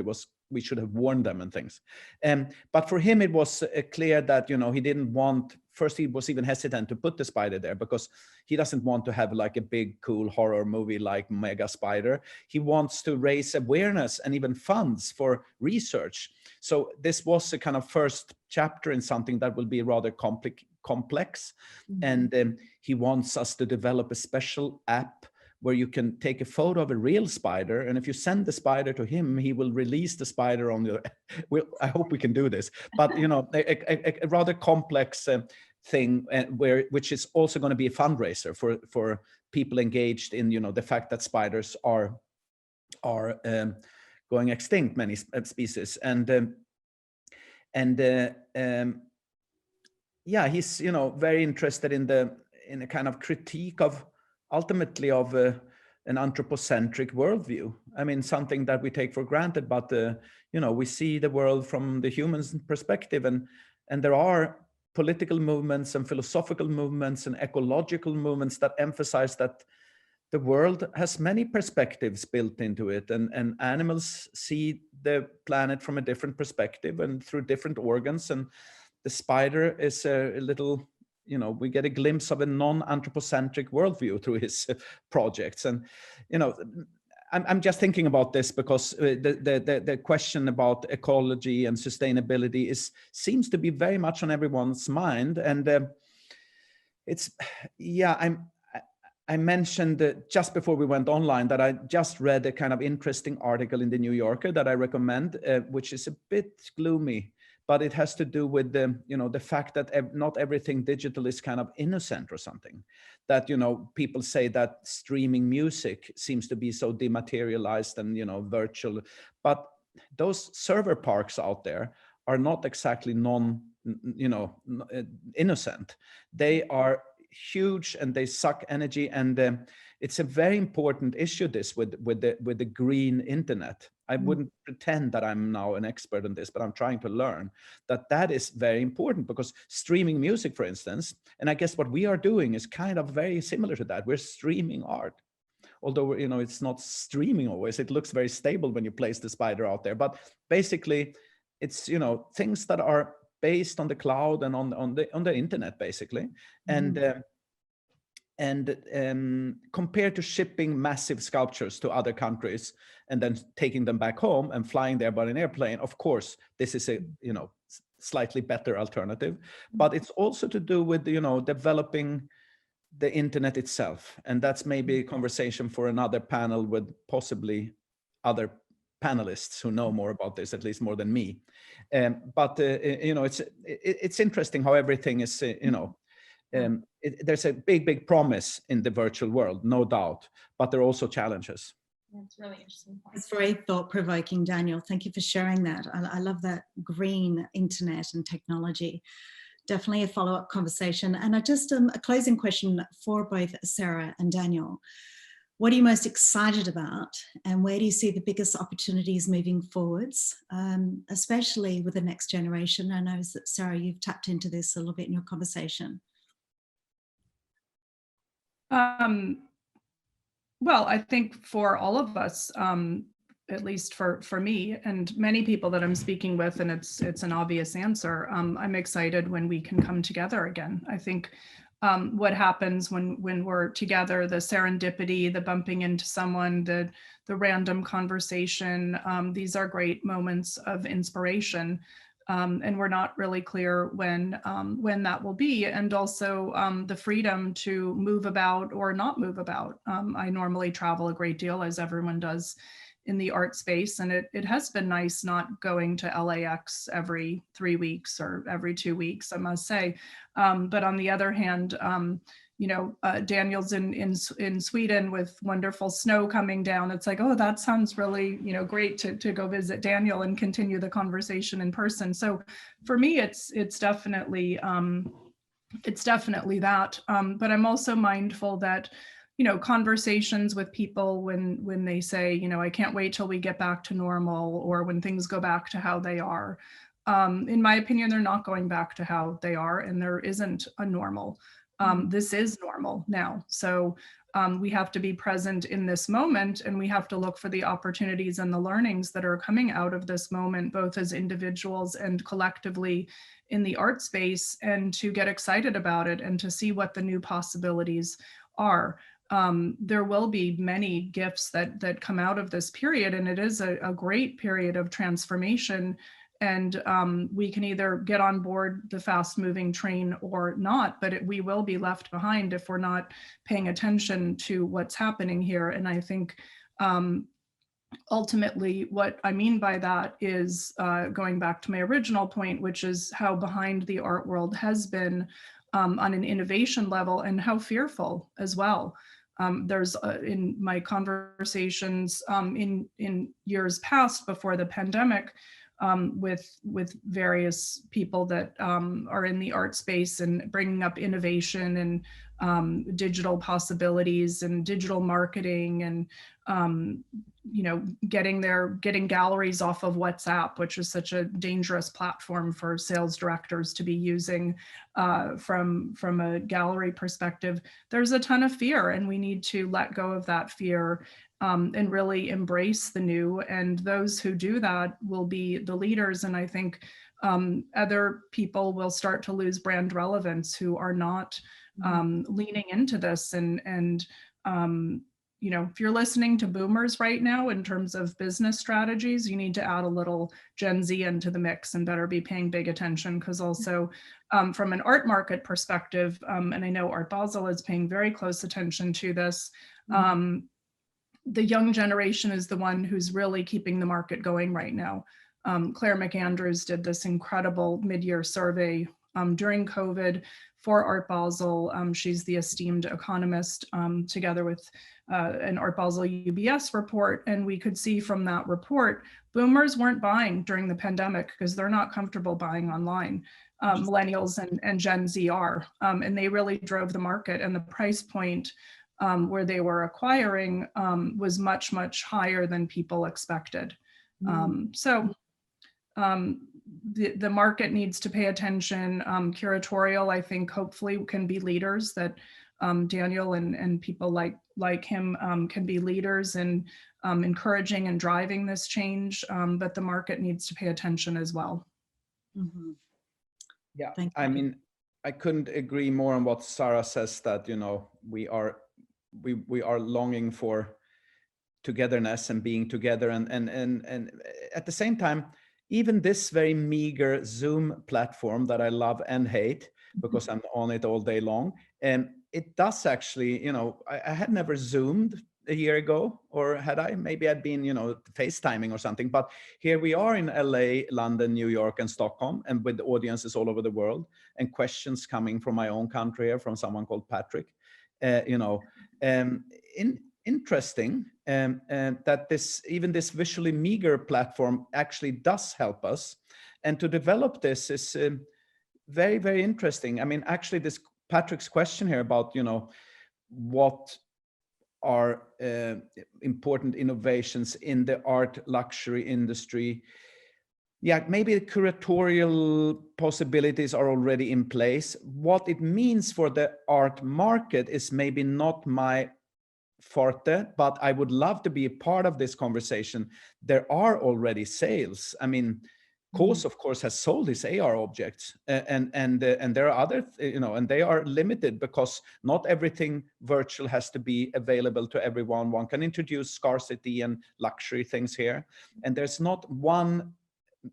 we should have warned them and things. But for him, it was clear that, you know, he didn't want, first he was even hesitant to put the spider there because he doesn't want to have like a big, cool horror movie like Mega Spider. He wants to raise awareness and even funds for research. So this was a kind of first chapter in something that will be rather complex. Mm-hmm. And he wants us to develop a special app where you can take a photo of a real spider, and if you send the spider to him, he will release the spider on your. I hope we can do this, but you know, a rather complex thing, which is also going to be a fundraiser for people engaged in, you know, the fact that spiders are going extinct, many species, and yeah, he's, you know, very interested in a kind of critique of. Ultimately of an anthropocentric worldview. I mean, something that we take for granted, but you know, we see the world from the human's perspective, and there are political movements and philosophical movements and ecological movements that emphasize that the world has many perspectives built into it, and animals see the planet from a different perspective and through different organs, and the spider is a little. You know, we get a glimpse of a non-anthropocentric worldview through his projects. And, you know, I'm just thinking about this because the question about ecology and sustainability seems to be very much on everyone's mind. And it's, yeah, I mentioned just before we went online that I just read a kind of interesting article in the New Yorker that I recommend, which is a bit gloomy. But it has to do with you know, the fact that not everything digital is kind of innocent or something. That, you know, people say that streaming music seems to be so dematerialized and, you know, virtual. But those server parks out there are not exactly innocent. They are huge and they suck energy, and it's a very important issue, this with the green internet. I wouldn't pretend that I'm now an expert on this, but I'm trying to learn that is very important, because streaming music, for instance, and I guess what we are doing is kind of very similar to that. We're streaming art. Although, you know, it's not streaming always. It looks very stable when you place the spider out there. But basically, it's, you know, things that are based on the cloud and on the internet, basically. And compared to shipping massive sculptures to other countries and then taking them back home and flying there by an airplane, of course, this is a, you know, slightly better alternative. But it's also to do with, you know, developing the internet itself. And that's maybe a conversation for another panel with possibly other panelists who know more about this, at least more than me. But you know, it's interesting how everything is, you know, there's a big promise in the virtual world, no doubt, but there are also challenges. That's really interesting point. It's very thought-provoking, Daniel. Thank you for sharing that. I love that green internet and technology. Definitely a follow-up conversation. And I just a closing question for both Sara and Daniel. What are you most excited about, and where do you see the biggest opportunities moving forwards, especially with the next generation? I know that, Sara, you've tapped into this a little bit in your conversation. Well, I think for all of us, at least for me and many people that I'm speaking with, and it's an obvious answer, I'm excited when we can come together again. I think what happens when we're together, the serendipity, the bumping into someone, the random conversation, these are great moments of inspiration. And we're not really clear when that will be, and also the freedom to move about or not move about. I normally travel a great deal, as everyone does in the art space, and it has been nice not going to LAX every 3 weeks or every 2 weeks, I must say. But on the other hand, you know, Daniel's in Sweden with wonderful snow coming down. It's like, oh, that sounds really, you know, great to go visit Daniel and continue the conversation in person. So for me, it's definitely that. But I'm also mindful that, you know, conversations with people when they say, you know, I can't wait till we get back to normal, or when things go back to how they are. In my opinion, they're not going back to how they are, and there isn't a normal. This is normal now. So we have to be present in this moment, and we have to look for the opportunities and the learnings that are coming out of this moment, both as individuals and collectively in the art space, and to get excited about it and to see what the new possibilities are. There will be many gifts that come out of this period, and it is a great period of transformation. And we can either get on board the fast moving train or not, but we will be left behind if we're not paying attention to what's happening here. And I think ultimately what I mean by that is going back to my original point, which is how behind the art world has been on an innovation level, and how fearful as well. There's in my conversations in years past before the pandemic, with various people that are in the art space and bringing up innovation and digital possibilities and digital marketing, and you know, getting galleries off of WhatsApp, which is such a dangerous platform for sales directors to be using from a gallery perspective. There's a ton of fear, and we need to let go of that fear and really embrace the new. And those who do that will be the leaders. And I think other people will start to lose brand relevance who are not leaning into this. And you know, if you're listening to boomers right now in terms of business strategies, you need to add a little Gen Z into the mix and better be paying big attention, because also from an art market perspective, and I know Art Basel is paying very close attention to this, the young generation is the one who's really keeping the market going right now. Claire McAndrews did this incredible mid-year survey during COVID for Art Basel. She's the esteemed economist, together with an Art Basel UBS report. And we could see from that report boomers weren't buying during the pandemic because they're not comfortable buying online. Millennials and Gen Z are, and they really drove the market, and the price point where they were acquiring was much, much higher than people expected. So the market needs to pay attention. Curatorial, I think, hopefully can be leaders, that Daniel and people like him can be leaders in encouraging and driving this change, but the market needs to pay attention as well. Yeah, I mean, I couldn't agree more on what Sara says, that, you know, we are longing for togetherness and being together, and at the same time, even this very meager Zoom platform that I love and hate because I'm on it all day long, and it does actually, you know, I had never Zoomed a year ago, or had I? Maybe I'd been, you know, FaceTiming or something, but here we are in LA, London, New York, and Stockholm, and with audiences all over the world, and questions coming from my own country here, from someone called Patrick, you know, interesting that even this visually meager platform actually does help us, and to develop this is very, very interesting. I mean, actually, this Patrick's question here about, you know, what are important innovations in the art luxury industry. Yeah, maybe the curatorial possibilities are already in place. What it means for the art market is maybe not my forte, but I would love to be a part of this conversation. There are already sales. I mean, Kos, of course, has sold his AR objects, and there are other, you know, and they are limited because not everything virtual has to be available to everyone. One can introduce scarcity and luxury things here, and there's not one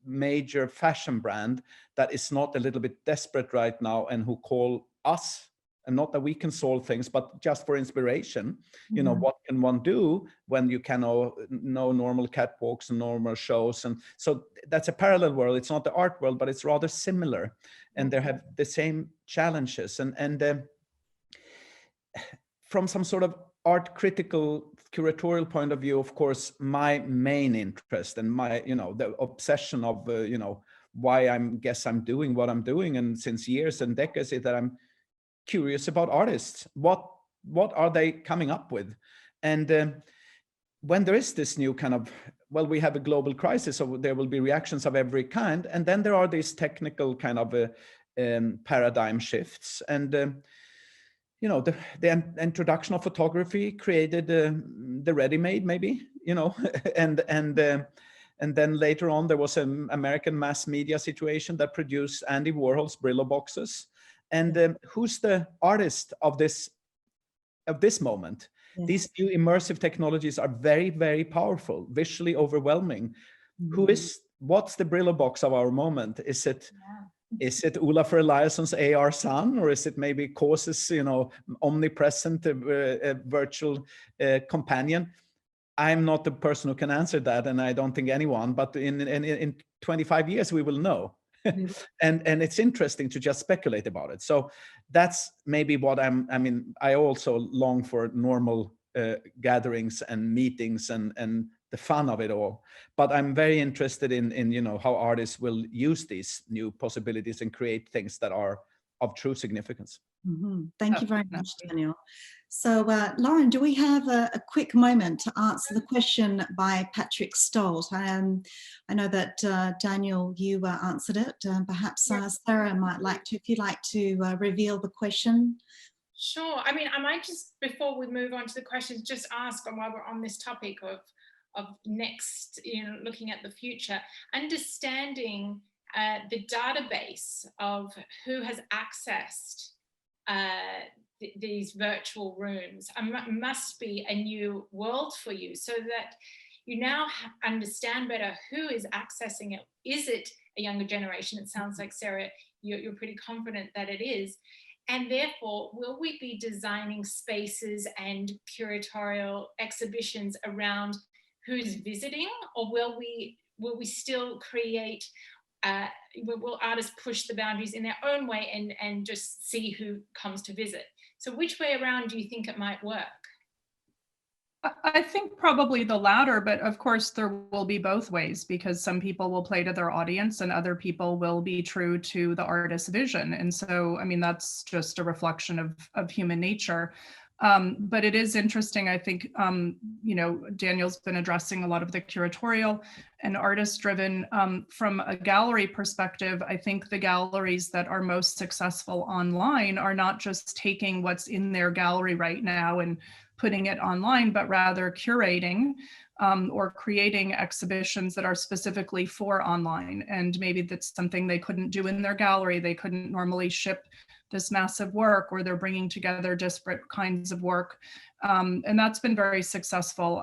major fashion brand that is not a little bit desperate right now and who call us. And not that we can solve things, but just for inspiration, you know, what can one do when you can know normal catwalks and normal shows? And so that's a parallel world. It's not the art world, but it's rather similar. And they have the same challenges. And from some sort of art critical curatorial point of view, of course, my main interest and my, you know, the obsession of, you know, why I'm doing what I'm doing, and since years and decades, is that I'm curious about artists. What are they coming up with? And when there is this new kind of, well, we have a global crisis, so there will be reactions of every kind, and then there are these technical kind of paradigm shifts, and you know, the introduction of photography created the ready-made, maybe, you know, and then later on there was an American mass media situation that produced Andy Warhol's Brillo boxes. And who's the artist of this moment? Yes. These new immersive technologies are very, very powerful, visually overwhelming. What's the Brillo box of our moment? Is it Olafur Eliasson's AR son, or is it maybe Kos's, you know, omnipresent virtual companion? I'm not the person who can answer that, and I don't think anyone. But in 25 years, we will know. And it's interesting to just speculate about it. So that's maybe what I mean, I also long for normal gatherings and meetings and the fun of it all. But I'm very interested in you know, how artists will use these new possibilities and create things that are of true significance. Thank you very much, Daniel. So Lauren, do we have a quick moment to answer the question by Patrick Stolt? I know that Daniel, you answered it. Perhaps Sara might like to, if you'd like to reveal the question. Sure. I mean, I might just, before we move on to the questions, just ask, and while we're on this topic of next, you know, looking at the future, understanding the database of who has accessed these virtual rooms must be a new world for you, so that you now understand better who is accessing it. Is it a younger generation? It sounds like, Sara, you're pretty confident that it is. And therefore, will we be designing spaces and curatorial exhibitions around who's visiting, or will we still create, will artists push the boundaries in their own way and just see who comes to visit? So which way around do you think it might work? I think probably the latter, but of course there will be both ways, because some people will play to their audience and other people will be true to the artist's vision. And so, I mean, that's just a reflection of human nature. But it is interesting, I think, you know, Daniel's been addressing a lot of the curatorial and artist-driven. From a gallery perspective, I think the galleries that are most successful online are not just taking what's in their gallery right now and putting it online, but rather curating or creating exhibitions that are specifically for online. And maybe that's something they couldn't do in their gallery. They couldn't normally ship this massive work, or they're bringing together disparate kinds of work. And that's been very successful.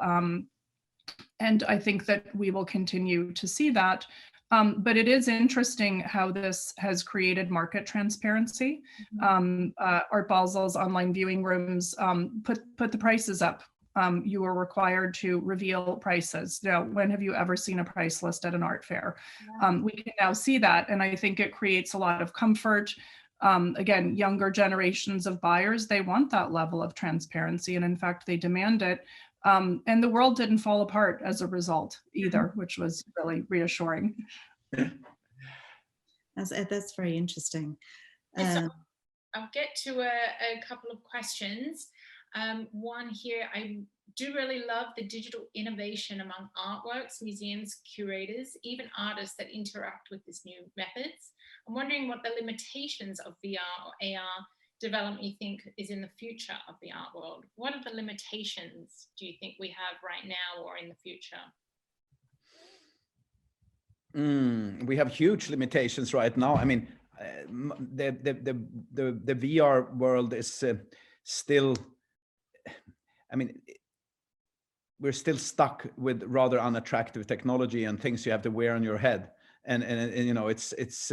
And I think that we will continue to see that. But it is interesting how this has created market transparency. Art Basel's online viewing rooms put the prices up. You were required to reveal prices. Now, when have you ever seen a price list at an art fair? Yeah. We can now see that, and I think it creates a lot of comfort. Again, younger generations of buyers, they want that level of transparency, and in fact, they demand it. And the world didn't fall apart as a result either, which was really reassuring. That's very interesting. So I'll get to a couple of questions. One here, I do really love the digital innovation among artworks, museums, curators, even artists that interact with this new methods. I'm wondering what the limitations of VR or AR development you think is in the future of the art world. What are the limitations do you think we have right now or in the future? We have huge limitations right now. I mean, the VR world is still, I mean, we're still stuck with rather unattractive technology and things you have to wear on your head, and you know, it's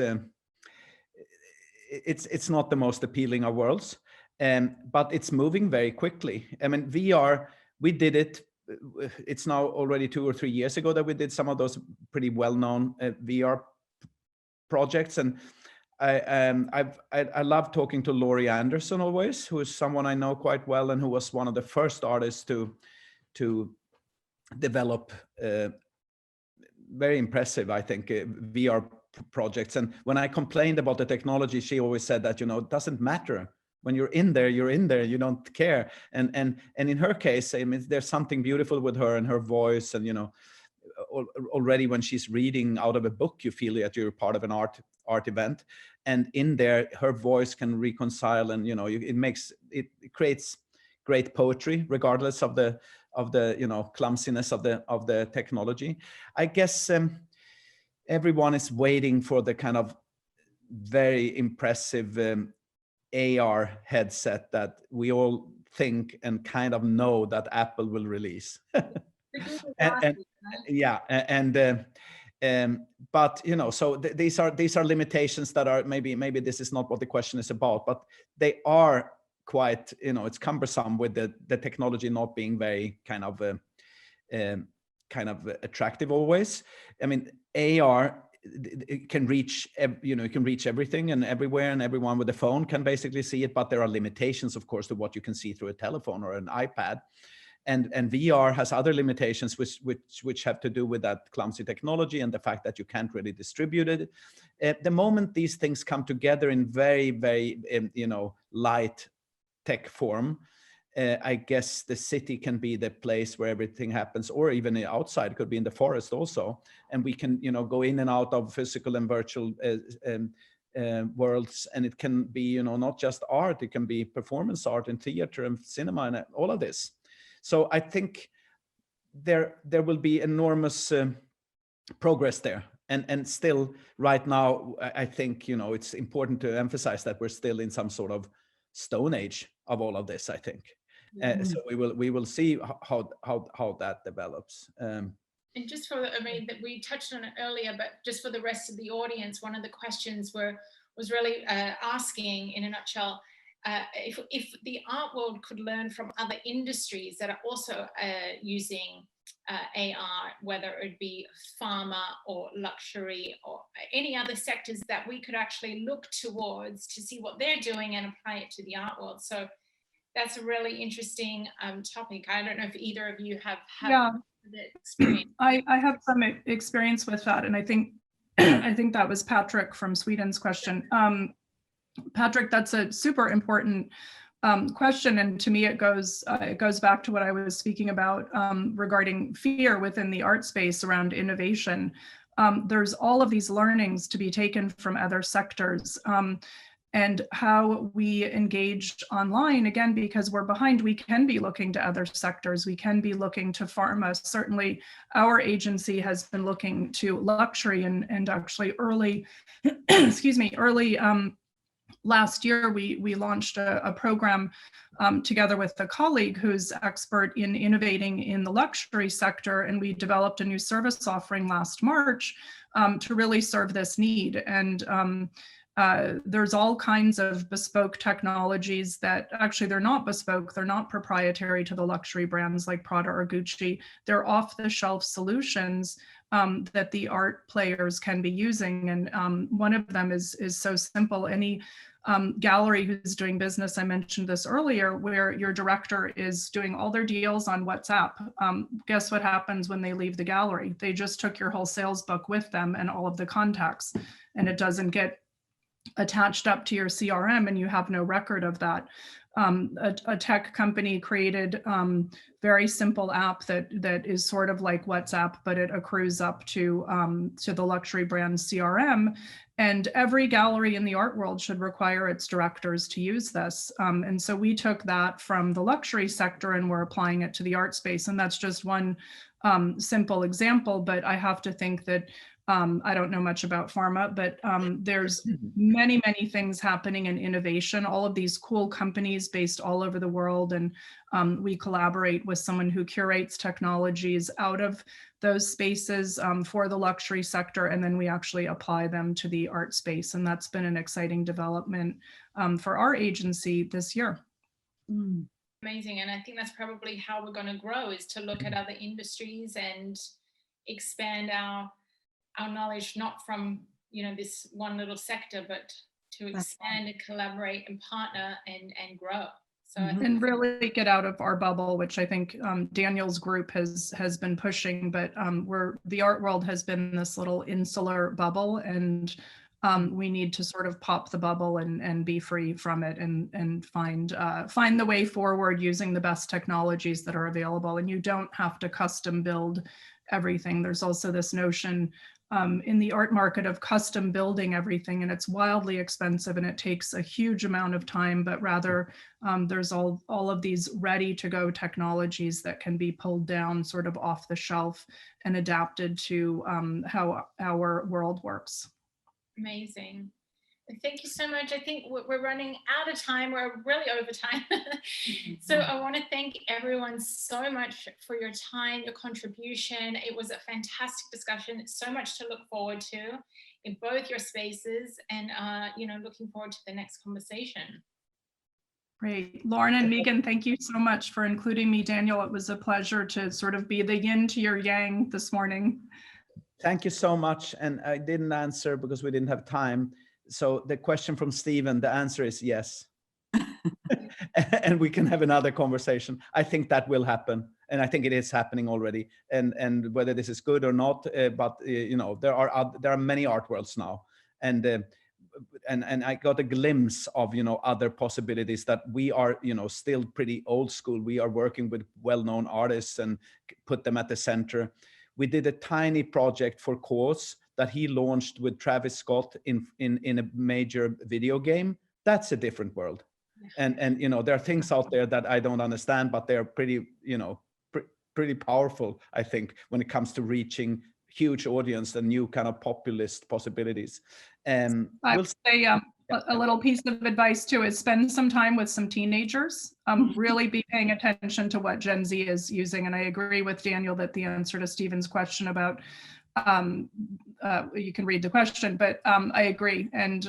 not the most appealing of worlds, but it's moving very quickly. I mean, VR, we did it. It's now already 2 or 3 years ago that we did some of those pretty well-known VR projects, and I love talking to Laurie Anderson always, who is someone I know quite well and who was one of the first artists to develop very impressive, I think, VR projects. And when I complained about the technology, she always said that, you know, it doesn't matter. When you're in there, you don't care. And in her case, I mean, there's something beautiful with her and her voice, and, you know, already when she's reading out of a book, you feel that you're part of an art event, and in there her voice can reconcile, and, you know, it creates great poetry regardless of the you know, clumsiness of the technology. I guess everyone is waiting for the kind of very impressive AR headset that we all think and kind of know that Apple will release. But you know, so these are limitations that are maybe this is not what the question is about, but they are quite, you know, it's cumbersome with the technology not being very kind of attractive always. I mean, AR, it can reach, you know, it can reach everything and everywhere, and everyone with a phone can basically see it, but there are limitations, of course, to what you can see through a telephone or an iPad. And VR has other limitations which have to do with that clumsy technology and the fact that you can't really distribute it. At the moment these things come together in very you know, light tech form, I guess the city can be the place where everything happens, or even outside, it could be in the forest also, and we can, you know, go in and out of physical and virtual worlds, and it can be, you know, not just art, it can be performance art and theater and cinema and all of this. So I think there will be enormous progress there, and still right now I think, you know, it's important to emphasize that we're still in some sort of stone age of all of this, I think. So we will see how that develops. And just for, I mean, that we touched on it earlier, but just for the rest of the audience, one of the questions was really asking, in a nutshell, if the art world could learn from other industries that are also using AR, whether it be pharma or luxury or any other sectors that we could actually look towards to see what they're doing and apply it to the art world. So That's a really interesting topic. I don't know if either of you have Yeah. the experience. I have some experience with that, and I think I think that was Patrick from Sweden's question. Patrick, that's a super important question, and to me it goes back to what I was speaking about regarding fear within the art space around innovation. There's all of these learnings to be taken from other sectors. And how we engage online, again, because we're behind, we can be looking to other sectors. We can be looking to pharma. Certainly our agency has been looking to luxury, and actually early, excuse me, early last year, we launched a program together with a colleague who's expert in innovating in the luxury sector, and we developed a new service offering last March to really serve this need. And there's all kinds of bespoke technologies that actually they're not bespoke, they're not proprietary to the luxury brands like Prada or Gucci. They're off-the-shelf solutions that the art players can be using. And one of them is so simple. Any gallery who's doing business, I mentioned this earlier, where your director is doing all their deals on WhatsApp. Guess what happens when they leave the gallery? They just took your whole sales book with them and all of the contacts, and it doesn't get attached up to your CRM, and you have no record of that. A tech company created very simple app that is sort of like WhatsApp, but it accrues up to the luxury brand CRM. And every gallery in the art world should require its directors to use this. And so we took that from the luxury sector and we're applying it to the art space. And that's just one simple example, but I have to think that I don't know much about pharma, but there's many, many things happening in innovation, all of these cool companies based all over the world. And we collaborate with someone who curates technologies out of those spaces for the luxury sector. And then we actually apply them to the art space. And that's been an exciting development for our agency this year. Amazing. And I think that's probably how we're going to grow, is to look at other industries and expand our knowledge, not from, you know, this one little sector, but to expand and collaborate and partner and grow. So and really get out of our bubble, which I think Daniel's group has been pushing, but the art world has been this little insular bubble, and we need to sort of pop the bubble and be free from it and find the way forward using the best technologies that are available. And you don't have to custom build everything. There's also this notion in the art market of custom building everything, and it's wildly expensive and it takes a huge amount of time, but rather there's all of these ready to go technologies that can be pulled down sort of off the shelf and adapted to how our world works. amazing. Thank you so much. I think we're running out of time. We're really over time. So I want to thank everyone so much for your time, your contribution. It was a fantastic discussion. So much to look forward to in both your spaces, and you know, looking forward to the next conversation. Great. Lauren and Megan, thank you so much for including me. Daniel, it was a pleasure to sort of be the yin to your yang this morning. Thank you so much. And I didn't answer because we didn't have time. So the question from Stephen, the answer is yes. And we can have another conversation. I think that will happen. And I think it is happening already. And whether this is good or not, but you know, there are many art worlds now. And I got a glimpse of, you know, other possibilities that we are, you know, still pretty old school. We are working with well-known artists and put them at the center. We did a tiny project for Cause that he launched with Travis Scott in a major video game. That's a different world. And you know, there are things out there that I don't understand, but they're pretty, you know, pretty powerful, I think, when it comes to reaching huge audience and new kind of populist possibilities. And I would say a little piece of advice too is spend some time with some teenagers. Really be paying attention to what Gen Z is using. And I agree with Daniel that the answer to Stephen's question about you can read the question, but I agree. And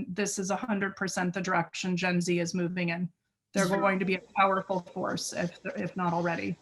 this is 100% the direction Gen Z is moving in. They're going to be a powerful force if not already.